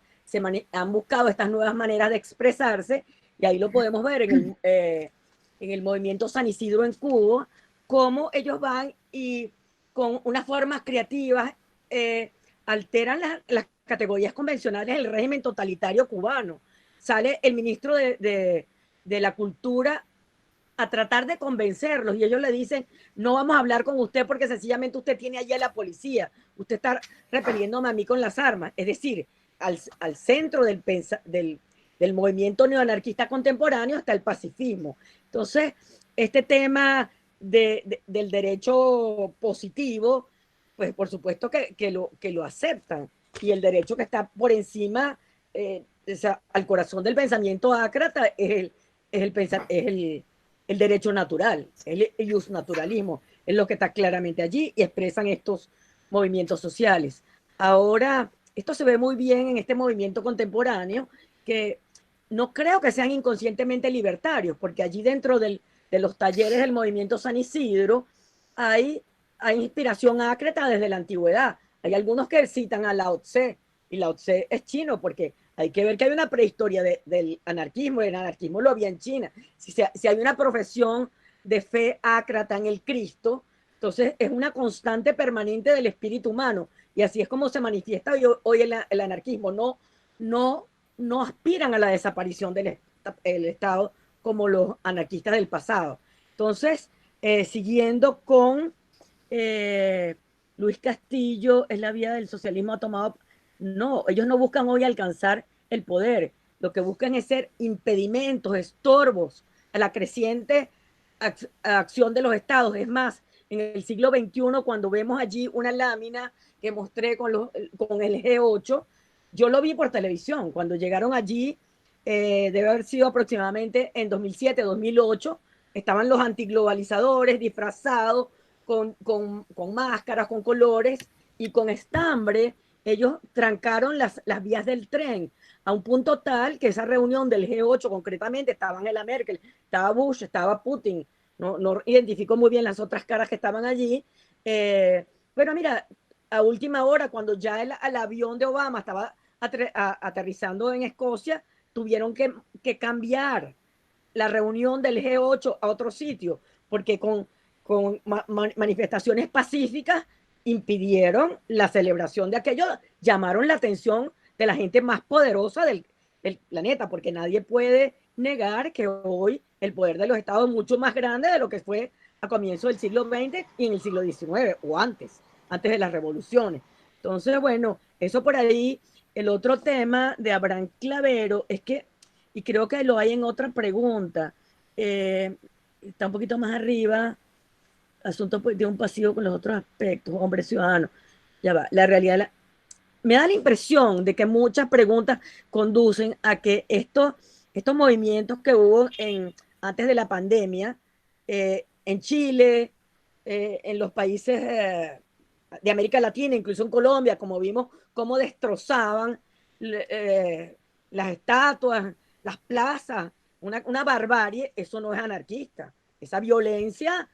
han buscado estas nuevas maneras de expresarse, y ahí lo podemos ver en el movimiento San Isidro en Cuba, cómo ellos van y con unas formas creativas alteran las categorías convencionales del régimen totalitario cubano. Sale el ministro de la Cultura a tratar de convencerlos, y ellos le dicen: no vamos a hablar con usted porque sencillamente usted tiene allá a la policía, usted está repeliéndome a mí con las armas. Es decir, al centro del movimiento neoanarquista contemporáneo está el pacifismo. Entonces, este tema del derecho positivo, pues por supuesto que lo aceptan, y el derecho que está por encima, al corazón del pensamiento ácrata, es el derecho natural, el justnaturalismo, es lo que está claramente allí y expresan estos movimientos sociales. Ahora, esto se ve muy bien en este movimiento contemporáneo, que no creo que sean inconscientemente libertarios, porque allí dentro de los talleres del movimiento San Isidro hay inspiración ácreta desde la antigüedad. Hay algunos que citan a Lao Tse, y Lao Tse es chino, porque hay que ver que hay una prehistoria del anarquismo, y el anarquismo lo había en China. Si hay una profesión de fe ácrata en el Cristo, entonces es una constante permanente del espíritu humano, y así es como se manifiesta hoy el anarquismo. No aspiran a la desaparición del Estado como los anarquistas del pasado. Entonces, siguiendo con Luis Castillo, es la vía del socialismo ha tomado. No, ellos no buscan hoy alcanzar el poder, lo que buscan es ser impedimentos, estorbos a la creciente acción de los estados. Es más, en el siglo XXI, cuando vemos allí una lámina que mostré con el G8, yo lo vi por televisión, cuando llegaron allí, debe haber sido aproximadamente en 2007, 2008, estaban los antiglobalizadores disfrazados con máscaras, con colores y con estambre. Ellos trancaron las vías del tren a un punto tal que esa reunión del G8 concretamente estaba Angela Merkel, estaba Bush, estaba Putin, no identificó muy bien las otras caras que estaban allí, pero mira, a última hora, cuando ya el avión de Obama estaba aterrizando en Escocia, tuvieron que cambiar la reunión del G8 a otro sitio, porque con manifestaciones pacíficas impidieron la celebración de aquello, llamaron la atención de la gente más poderosa del planeta, porque nadie puede negar que hoy el poder de los estados es mucho más grande de lo que fue a comienzos del siglo XX y en el siglo XIX o antes de las revoluciones. Entonces, bueno, eso por ahí. El otro tema de Abraham Clavero es que, y creo que lo hay en otra pregunta, está un poquito más arriba, asunto de un pasivo con los otros aspectos, hombre ciudadano. Ya va, la realidad, me da la impresión de que muchas preguntas conducen a que estos movimientos que hubo antes de la pandemia, en Chile, en los países de América Latina, incluso en Colombia, como vimos, cómo destrozaban las estatuas, las plazas, una barbarie, eso no es anarquista. Esa violencia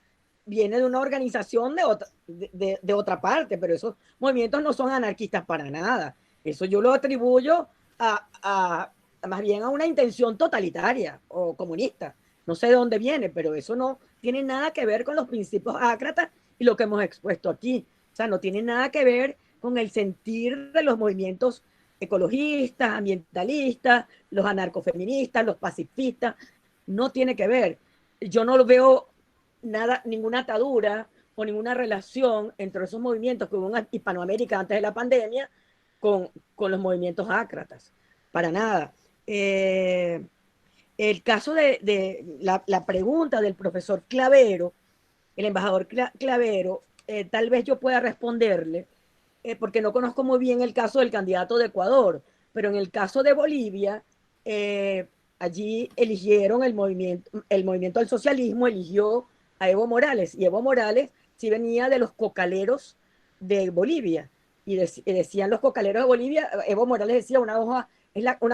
viene de una organización de otra parte, pero esos movimientos no son anarquistas para nada. Eso yo lo atribuyo más bien a una intención totalitaria o comunista. No sé de dónde viene, pero eso no tiene nada que ver con los principios ácratas y lo que hemos expuesto aquí. O sea, no tiene nada que ver con el sentir de los movimientos ecologistas, ambientalistas, los anarcofeministas, los pacifistas. No tiene que ver. Yo no lo veo ninguna atadura o ninguna relación entre esos movimientos que hubo en Hispanoamérica antes de la pandemia con los movimientos ácratas. Para nada. El caso de la pregunta del profesor Clavero, el embajador Clavero, tal vez yo pueda responderle, porque no conozco muy bien el caso del candidato de Ecuador, pero en el caso de Bolivia, allí eligieron el movimiento al socialismo, eligió a Evo Morales, y Evo Morales sí venía de los cocaleros de Bolivia, y decían los cocaleros de Bolivia, Evo Morales decía, una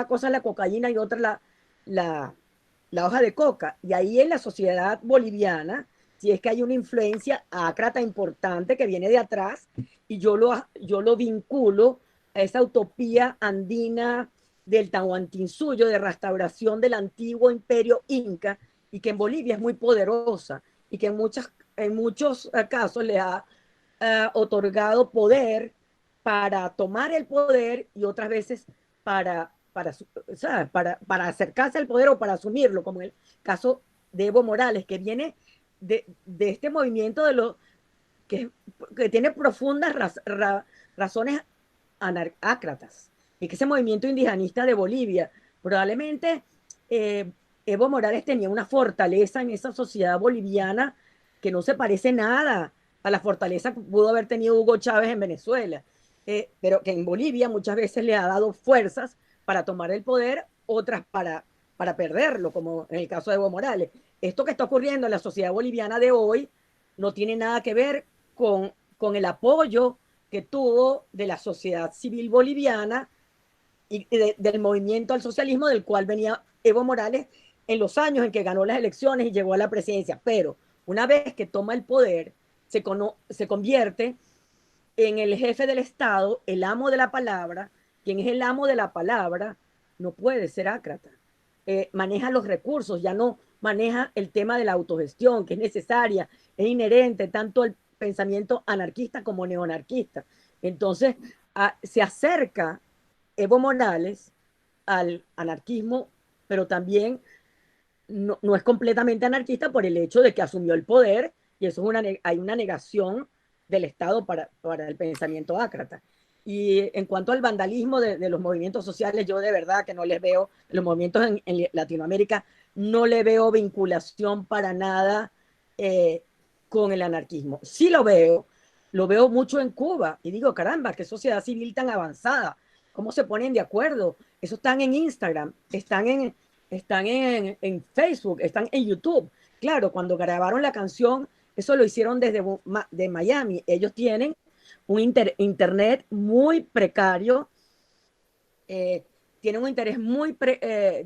cosa es la cocaína y otra la hoja de coca, y ahí en la sociedad boliviana, si es que hay una influencia ácrata importante que viene de atrás, y yo lo vinculo a esa utopía andina del Tahuantinsuyo, de restauración del antiguo imperio inca, y que en Bolivia es muy poderosa, y que en muchos casos le ha otorgado poder para tomar el poder y otras veces ¿sabes? Para acercarse al poder o para asumirlo, como el caso de Evo Morales, que viene de este movimiento que tiene profundas razones ácratas, y que ese movimiento indigenista de Bolivia, probablemente Evo Morales tenía una fortaleza en esa sociedad boliviana que no se parece nada a la fortaleza que pudo haber tenido Hugo Chávez en Venezuela, pero que en Bolivia muchas veces le ha dado fuerzas para tomar el poder, otras para perderlo, como en el caso de Evo Morales. Esto que está ocurriendo en la sociedad boliviana de hoy no tiene nada que ver con el apoyo que tuvo de la sociedad civil boliviana y del movimiento al socialismo del cual venía Evo Morales en los años en que ganó las elecciones y llegó a la presidencia. Pero una vez que toma el poder, se convierte en el jefe del Estado, el amo de la palabra. Quien es el amo de la palabra no puede ser ácrata. Maneja los recursos, ya no maneja el tema de la autogestión, que es necesaria, es inherente tanto al pensamiento anarquista como neoanarquista. Entonces, se acerca Evo Morales al anarquismo, pero también no es completamente anarquista por el hecho de que asumió el poder, y eso hay una negación del Estado para el pensamiento ácrata. Y en cuanto al vandalismo de los movimientos sociales, yo de verdad que no les veo, los movimientos en Latinoamérica, no le veo vinculación para nada con el anarquismo. Sí lo veo mucho en Cuba, y digo, caramba, qué sociedad civil tan avanzada, cómo se ponen de acuerdo. Eso están en Instagram, están en Facebook, están en YouTube. claro, cuando grabaron la canción, eso lo hicieron desde de Miami. Ellos tienen un internet muy precario, eh, tienen un interés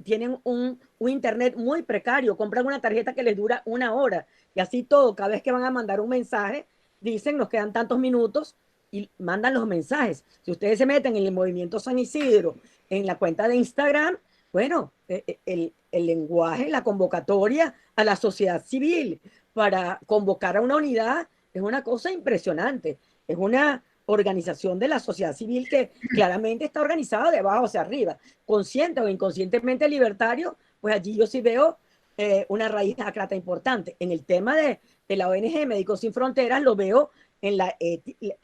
tienen un internet muy precario, compran una tarjeta que les dura 1 hora y así todo, cada vez que van a mandar un mensaje, dicen nos quedan tantos minutos y mandan los mensajes. Si ustedes se meten en el Movimiento San Isidro, en la cuenta de Instagram, bueno, el lenguaje, la convocatoria a la sociedad civil para convocar a una unidad es una cosa impresionante, es una organización de la sociedad civil que claramente está organizada de abajo hacia arriba, consciente o inconscientemente libertario, pues allí yo sí veo una raíz ácrata importante. En el tema de la ONG Médicos Sin Fronteras lo veo en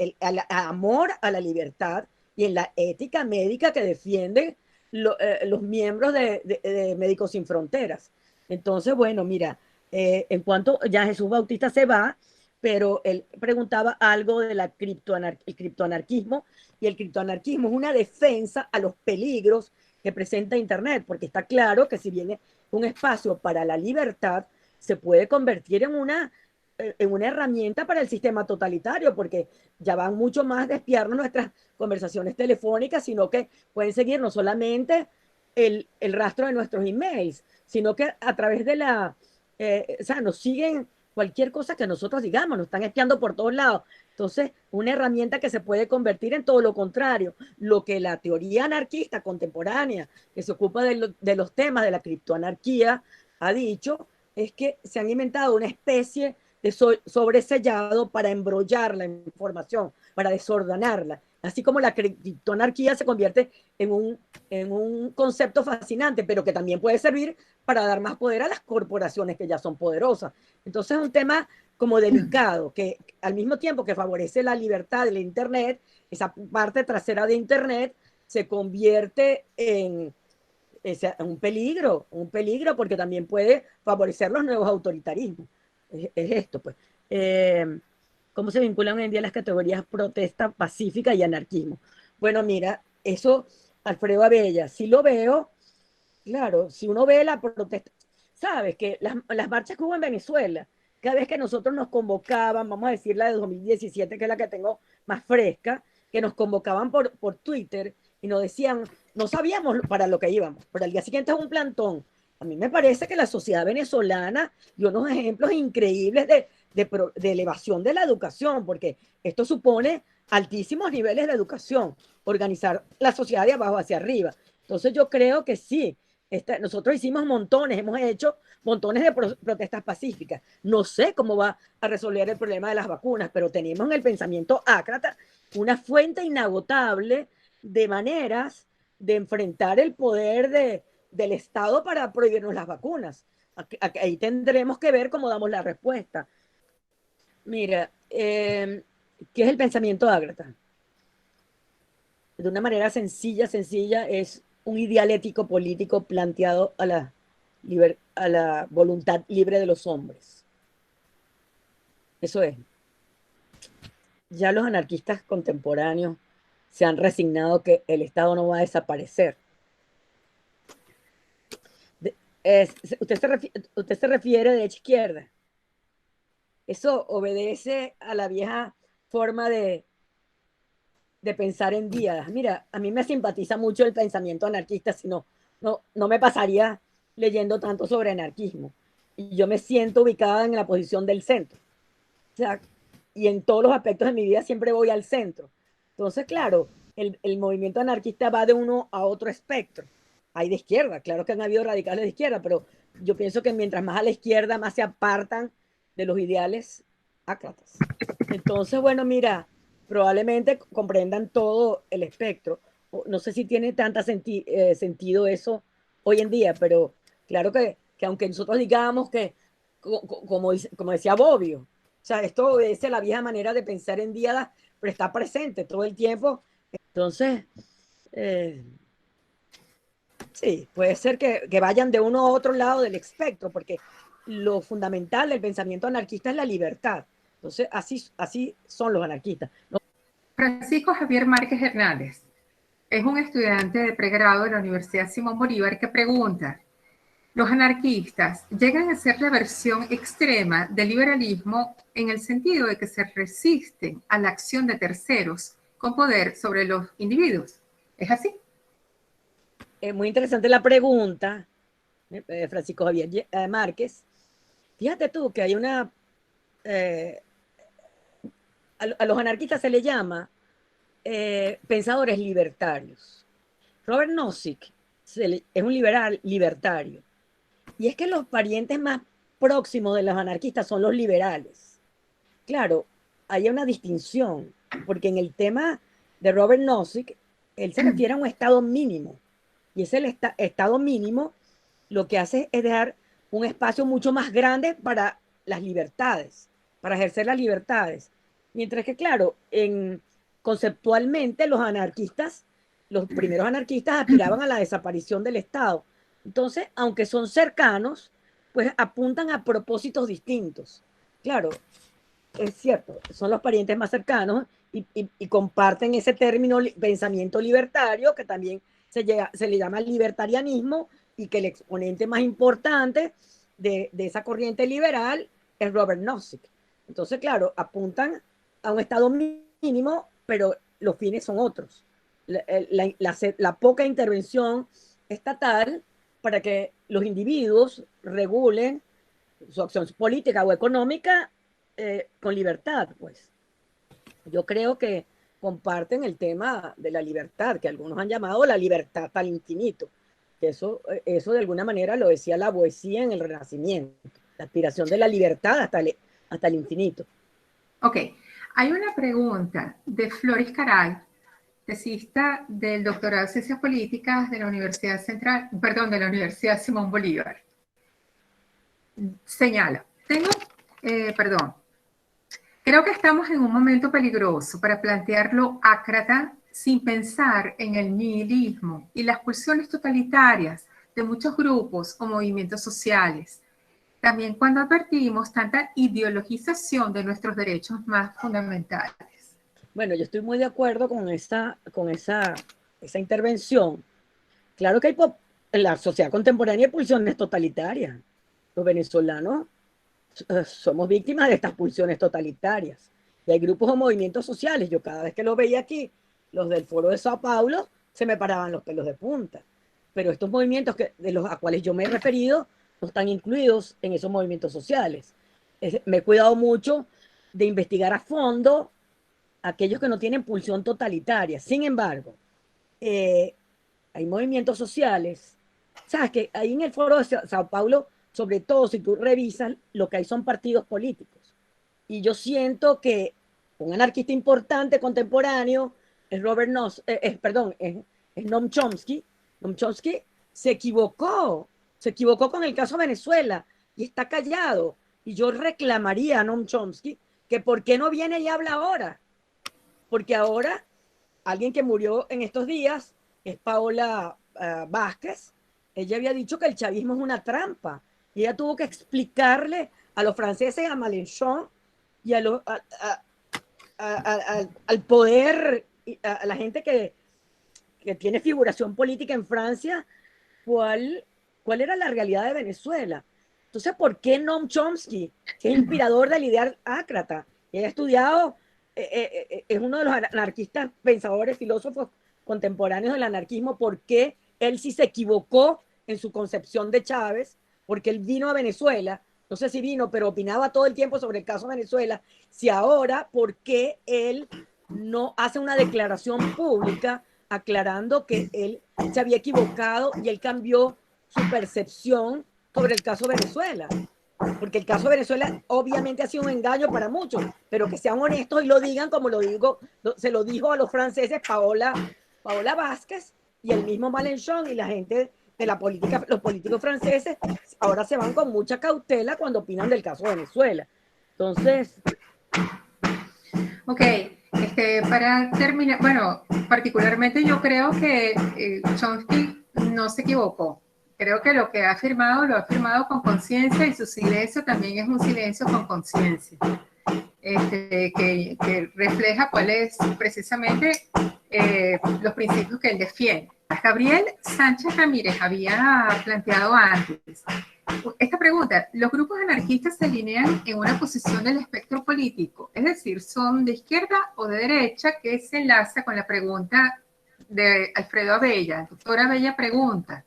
el amor a la libertad y en la ética médica que defienden los miembros de Médicos Sin Fronteras. Entonces, bueno, mira, en cuanto ya Jesús Bautista se va, pero él preguntaba algo del criptoanarquismo, y el criptoanarquismo es una defensa a los peligros que presenta Internet, porque está claro que si viene un espacio para la libertad, se puede convertir en una herramienta para el sistema totalitario, porque ya van mucho más de espiarnos nuestras conversaciones telefónicas, sino que pueden seguir no solamente el rastro de nuestros emails, sino que a través de o sea, nos siguen cualquier cosa que nosotros digamos, nos están espiando por todos lados. Entonces, una herramienta que se puede convertir en todo lo contrario. Lo que la teoría anarquista contemporánea, que se ocupa de los temas de la criptoanarquía, ha dicho, es que se han inventado una especie de sobresellado para embrollar la información, para desordenarla. Así como la criptoanarquía se convierte en un concepto fascinante, pero que también puede servir para dar más poder a las corporaciones que ya son poderosas. Entonces es un tema como delicado, que al mismo tiempo que favorece la libertad del Internet, esa parte trasera de Internet se convierte en un peligro porque también puede favorecer los nuevos autoritarismos. Es esto, pues. ¿Cómo se vinculan hoy en día las categorías protesta pacífica y anarquismo? Bueno, mira, eso, Alfredo Abella, si lo veo, claro, si uno ve la protesta, sabes que las marchas que hubo en Venezuela, cada vez que nosotros nos convocaban, vamos a decir la de 2017, que es la que tengo más fresca, que nos convocaban por Twitter y nos decían, no sabíamos para lo que íbamos, pero al día siguiente es un plantón. A mí me parece que la sociedad venezolana dio unos ejemplos increíbles de elevación de la educación, porque esto supone altísimos niveles de educación, organizar la sociedad de abajo hacia arriba. Entonces yo creo que sí, nosotros hicimos montones, hemos hecho montones de protestas pacíficas. No sé cómo va a resolver el problema de las vacunas, pero tenemos en el pensamiento ácrata una fuente inagotable de maneras de enfrentar el poder del Estado para prohibirnos las vacunas. Ahí tendremos que ver cómo damos la respuesta. Mira, ¿qué es el pensamiento ácrata? De una manera sencilla, es un ideal ético político planteado a la voluntad libre de los hombres. Eso es. Ya los anarquistas contemporáneos se han resignado que el Estado no va a desaparecer. Usted se refiere de derecha izquierda. Eso obedece a la vieja forma de pensar en días. Mira, a mí me simpatiza mucho el pensamiento anarquista, si no me pasaría leyendo tanto sobre anarquismo. Y yo me siento ubicada en la posición del centro. O sea, y en todos los aspectos de mi vida siempre voy al centro. Entonces, claro, el movimiento anarquista va de uno a otro espectro. Hay de izquierda, claro que han habido radicales de izquierda, pero yo pienso que mientras más a la izquierda, más se apartan de los ideales ácratas. Entonces, bueno, mira, probablemente comprendan todo el espectro. No sé si tiene tanta sentido eso hoy en día, pero claro que aunque nosotros digamos que, como decía Bobbio, o sea, esto obedece a la vieja manera de pensar en Díaz, pero está presente todo el tiempo. Entonces, sí, puede ser que vayan de uno a otro lado del espectro, porque lo fundamental del pensamiento anarquista es la libertad. Entonces, así son los anarquistas. Francisco Javier Márquez Hernández es un estudiante de pregrado de la Universidad Simón Bolívar que pregunta, Los anarquistas llegan a ser la versión extrema del liberalismo en el sentido de que se resisten a la acción de terceros con poder sobre los individuos. ¿Es así? Es muy interesante la pregunta, Francisco Javier Márquez. Fíjate tú que hay una... a los anarquistas se le llama pensadores libertarios. Robert Nozick es un liberal libertario. Y es que los parientes más próximos de los anarquistas son los liberales. Claro, hay una distinción, porque en el tema de Robert Nozick, él se refiere a un estado mínimo. Y ese estado mínimo lo que hace es dejar un espacio mucho más grande para las libertades, para ejercer las libertades. Mientras que, claro, conceptualmente los anarquistas, los primeros anarquistas aspiraban a la desaparición del Estado. Entonces, aunque son cercanos, pues apuntan a propósitos distintos. Claro, es cierto, son los parientes más cercanos y comparten ese término pensamiento libertario, que también se le llama libertarianismo, y que el exponente más importante de esa corriente liberal es Robert Nozick. Entonces, claro, apuntan a un estado mínimo, pero los fines son otros. La poca intervención estatal para que los individuos regulen su acción política o económica con libertad, pues. Yo creo que comparten el tema de la libertad, que algunos han llamado la libertad al infinito. Que eso de alguna manera lo decía la poesía en el Renacimiento, la aspiración de la libertad hasta el infinito. Ok, hay una pregunta de Floris Caray, tesista del doctorado en Ciencias Políticas de la Universidad Central, perdón, de la Universidad Simón Bolívar. Señala, creo que estamos en un momento peligroso para plantear lo ácrata sin pensar en el nihilismo y las pulsiones totalitarias de muchos grupos o movimientos sociales. También cuando advertimos tanta ideologización de nuestros derechos más fundamentales. Bueno, yo estoy muy de acuerdo con esa intervención. Claro que hay en la sociedad contemporánea hay pulsiones totalitarias. Los venezolanos somos víctimas de estas pulsiones totalitarias. Y hay grupos o movimientos sociales. Yo cada vez que los veía aquí, los del Foro de Sao Paulo, se me paraban los pelos de punta. Pero estos movimientos de los a cuales yo me he referido no están incluidos en esos movimientos sociales. Me he cuidado mucho de investigar a fondo aquellos que no tienen pulsión totalitaria. Sin embargo, hay movimientos sociales. Sabes que ahí en el Foro de Sao Paulo, sobre todo si tú revisas, lo que hay son partidos políticos. Y yo siento que un anarquista importante contemporáneo es Noam Chomsky. Noam Chomsky se equivocó con el caso Venezuela y está callado. Y yo reclamaría a Noam Chomsky que por qué no viene y habla ahora. Porque ahora alguien que murió en estos días es Paola Vázquez. Ella había dicho que el chavismo es una trampa. Y ella tuvo que explicarle a los franceses, a Mélenchon y al poder, a la gente que tiene figuración política en Francia, cuál era la realidad de Venezuela. Entonces, ¿por qué Noam Chomsky, que es inspirador del ideal ácrata, y ha estudiado, es uno de los anarquistas, pensadores, filósofos contemporáneos del anarquismo, por qué él sí se equivocó en su concepción de Chávez? Porque él vino a Venezuela, no sé si vino, pero opinaba todo el tiempo sobre el caso de Venezuela. Si ahora, ¿por qué él no hace una declaración pública aclarando que él se había equivocado y él cambió su percepción sobre el caso de Venezuela? Porque el caso de Venezuela obviamente ha sido un engaño para muchos, pero que sean honestos y lo digan como se lo dijo a los franceses Paola Vázquez y el mismo Mélenchon y la gente de la política, los políticos franceses ahora se van con mucha cautela cuando opinan del caso de Venezuela. Entonces... Ok, para terminar, bueno, particularmente yo creo que Chomsky no se equivocó. Creo que lo que ha afirmado, lo ha afirmado con conciencia y su silencio también es un silencio con conciencia. Que refleja cuáles precisamente los principios que él defiende. Gabriel Sánchez Ramírez había planteado antes esta pregunta: ¿los grupos anarquistas se alinean en una posición del espectro político? Es decir, ¿son de izquierda o de derecha? Que se enlaza con la pregunta de Alfredo Abella. El doctor Abella pregunta: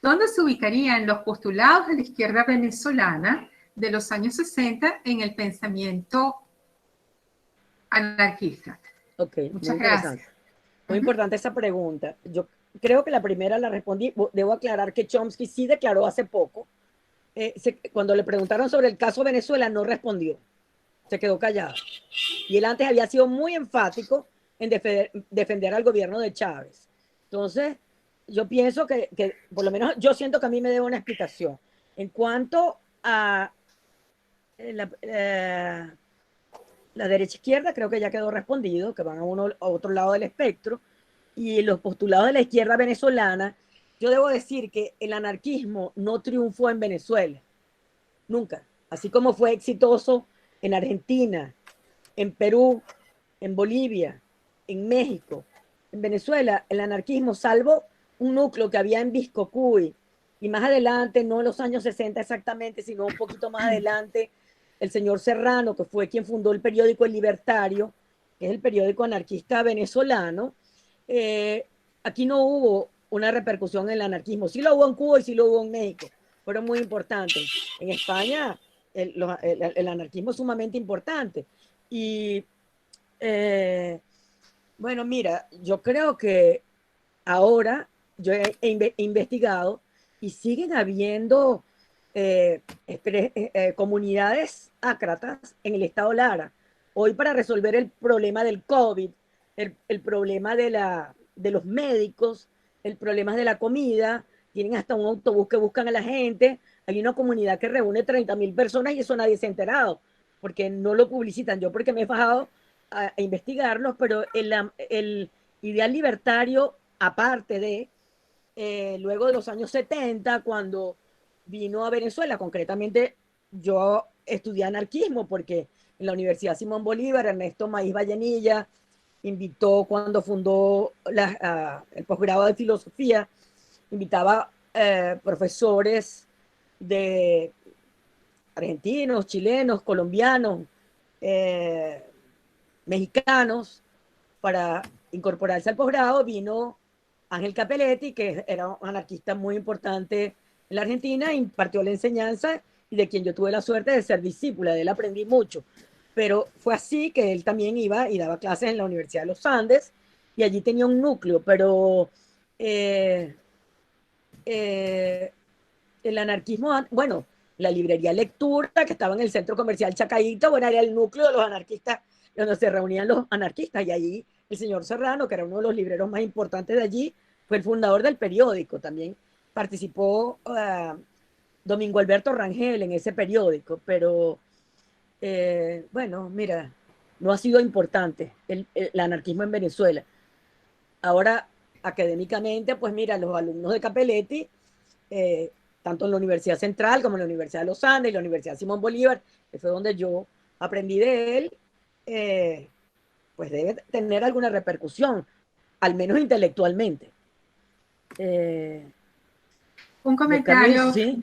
¿dónde se ubicarían los postulados de la izquierda venezolana de los años 60 en el pensamiento anarquista? Ok, Muchas gracias. Muy importante esa pregunta. Yo creo que la primera la respondí. Debo aclarar que Chomsky sí declaró hace poco. Cuando le preguntaron sobre el caso Venezuela, no respondió. Se quedó callado. Y él antes había sido muy enfático en defender al gobierno de Chávez. Entonces, yo pienso que por lo menos yo siento que a mí me debe una explicación. En cuanto a la derecha-izquierda, creo que ya quedó respondido, que van a otro lado del espectro. Y los postulados de la izquierda venezolana, yo debo decir que el anarquismo no triunfó en Venezuela, nunca. Así como fue exitoso en Argentina, en Perú, en Bolivia, en México, en Venezuela, el anarquismo, salvo un núcleo que había en Biscocuy, y más adelante, no en los años 60 exactamente, sino un poquito más adelante, el señor Serrano, que fue quien fundó el periódico El Libertario, que es el periódico anarquista venezolano. Aquí no hubo una repercusión en el anarquismo. Sí lo hubo en Cuba y sí lo hubo en México. Fueron muy importantes. En España el anarquismo es sumamente importante. Y bueno, mira, yo creo que ahora yo he investigado y siguen habiendo comunidades ácratas en el estado Lara. Hoy para resolver el problema del COVID, el problema de los médicos, el problema de la comida, tienen hasta un autobús que buscan a la gente. Hay una comunidad que reúne 30.000 personas y eso nadie se ha enterado, porque no lo publicitan. Yo porque me he bajado a investigarlos, pero el ideal libertario, aparte de luego de los años 70, cuando vino a Venezuela, concretamente yo estudié anarquismo porque en la Universidad Simón Bolívar, Ernesto Maíz Vallenilla invitó cuando fundó el posgrado de filosofía, invitaba profesores de argentinos, chilenos, colombianos, eh, mexicanos para incorporarse al posgrado. Vino Ángel Capelletti, que era un anarquista muy importante en la Argentina, impartió la enseñanza y de quien yo tuve la suerte de ser discípula, de él aprendí mucho. Pero fue así que él también iba y daba clases en la Universidad de los Andes y allí tenía un núcleo, pero el anarquismo, bueno, la librería Lectura, que estaba en el centro comercial Chacaíto, bueno, era el núcleo de los anarquistas, donde se reunían los anarquistas, y allí el señor Serrano, que era uno de los libreros más importantes de allí, fue el fundador del periódico, también participó Domingo Alberto Rangel en ese periódico, pero bueno, mira, no ha sido importante el anarquismo en Venezuela. Ahora, académicamente, pues mira, los alumnos de Capelletti, tanto en la Universidad Central como en la Universidad de los Andes y la Universidad Simón Bolívar, que fue donde yo aprendí de él, pues debe tener alguna repercusión, al menos intelectualmente. Un comentario ¿sí? final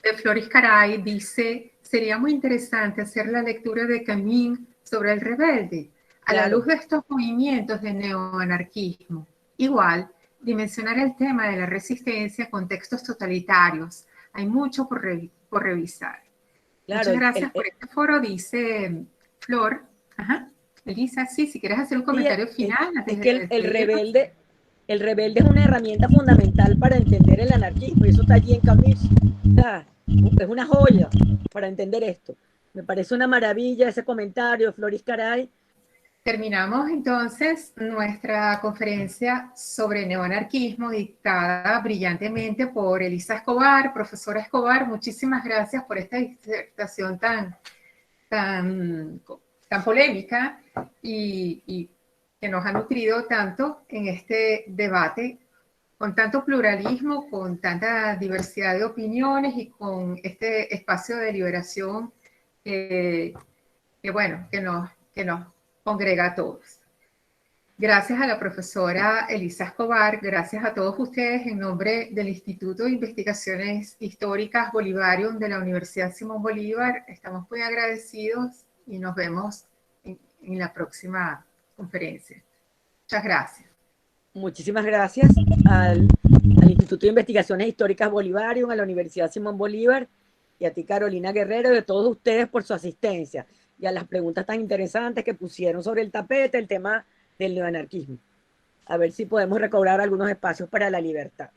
de Floris Caray dice: sería muy interesante hacer la lectura de Camus sobre el rebelde, a la luz de estos movimientos de neoanarquismo. Igual, dimensionar el tema de la resistencia a contextos totalitarios. Hay mucho por revisar. Claro, muchas gracias por este foro, dice Flor. Ajá. Elisa, sí, si quieres hacer un comentario final. Es que el rebelde es una herramienta fundamental para entender el anarquismo, y eso está allí en Camus. O sea, es una joya para entender esto. Me parece una maravilla ese comentario de Floris Caray. Terminamos entonces nuestra conferencia sobre neoanarquismo, dictada brillantemente por Elisa Escobar. Profesora Escobar, muchísimas gracias por esta disertación tan polémica y que nos ha nutrido tanto en este debate, con tanto pluralismo, con tanta diversidad de opiniones y con este espacio de liberación que nos congrega a todos. Gracias a la profesora Elisa Escobar, gracias a todos ustedes en nombre del Instituto de Investigaciones Históricas Bolivarium de la Universidad Simón Bolívar. Estamos muy agradecidos y nos vemos en la próxima conferencia. Muchas gracias. Muchísimas gracias al Instituto de Investigaciones Históricas Bolivarium, a la Universidad Simón Bolívar y a ti, Carolina Guerrero, y a todos ustedes por su asistencia y a las preguntas tan interesantes que pusieron sobre el tapete, el tema del neoanarquismo. A ver si podemos recobrar algunos espacios para la libertad.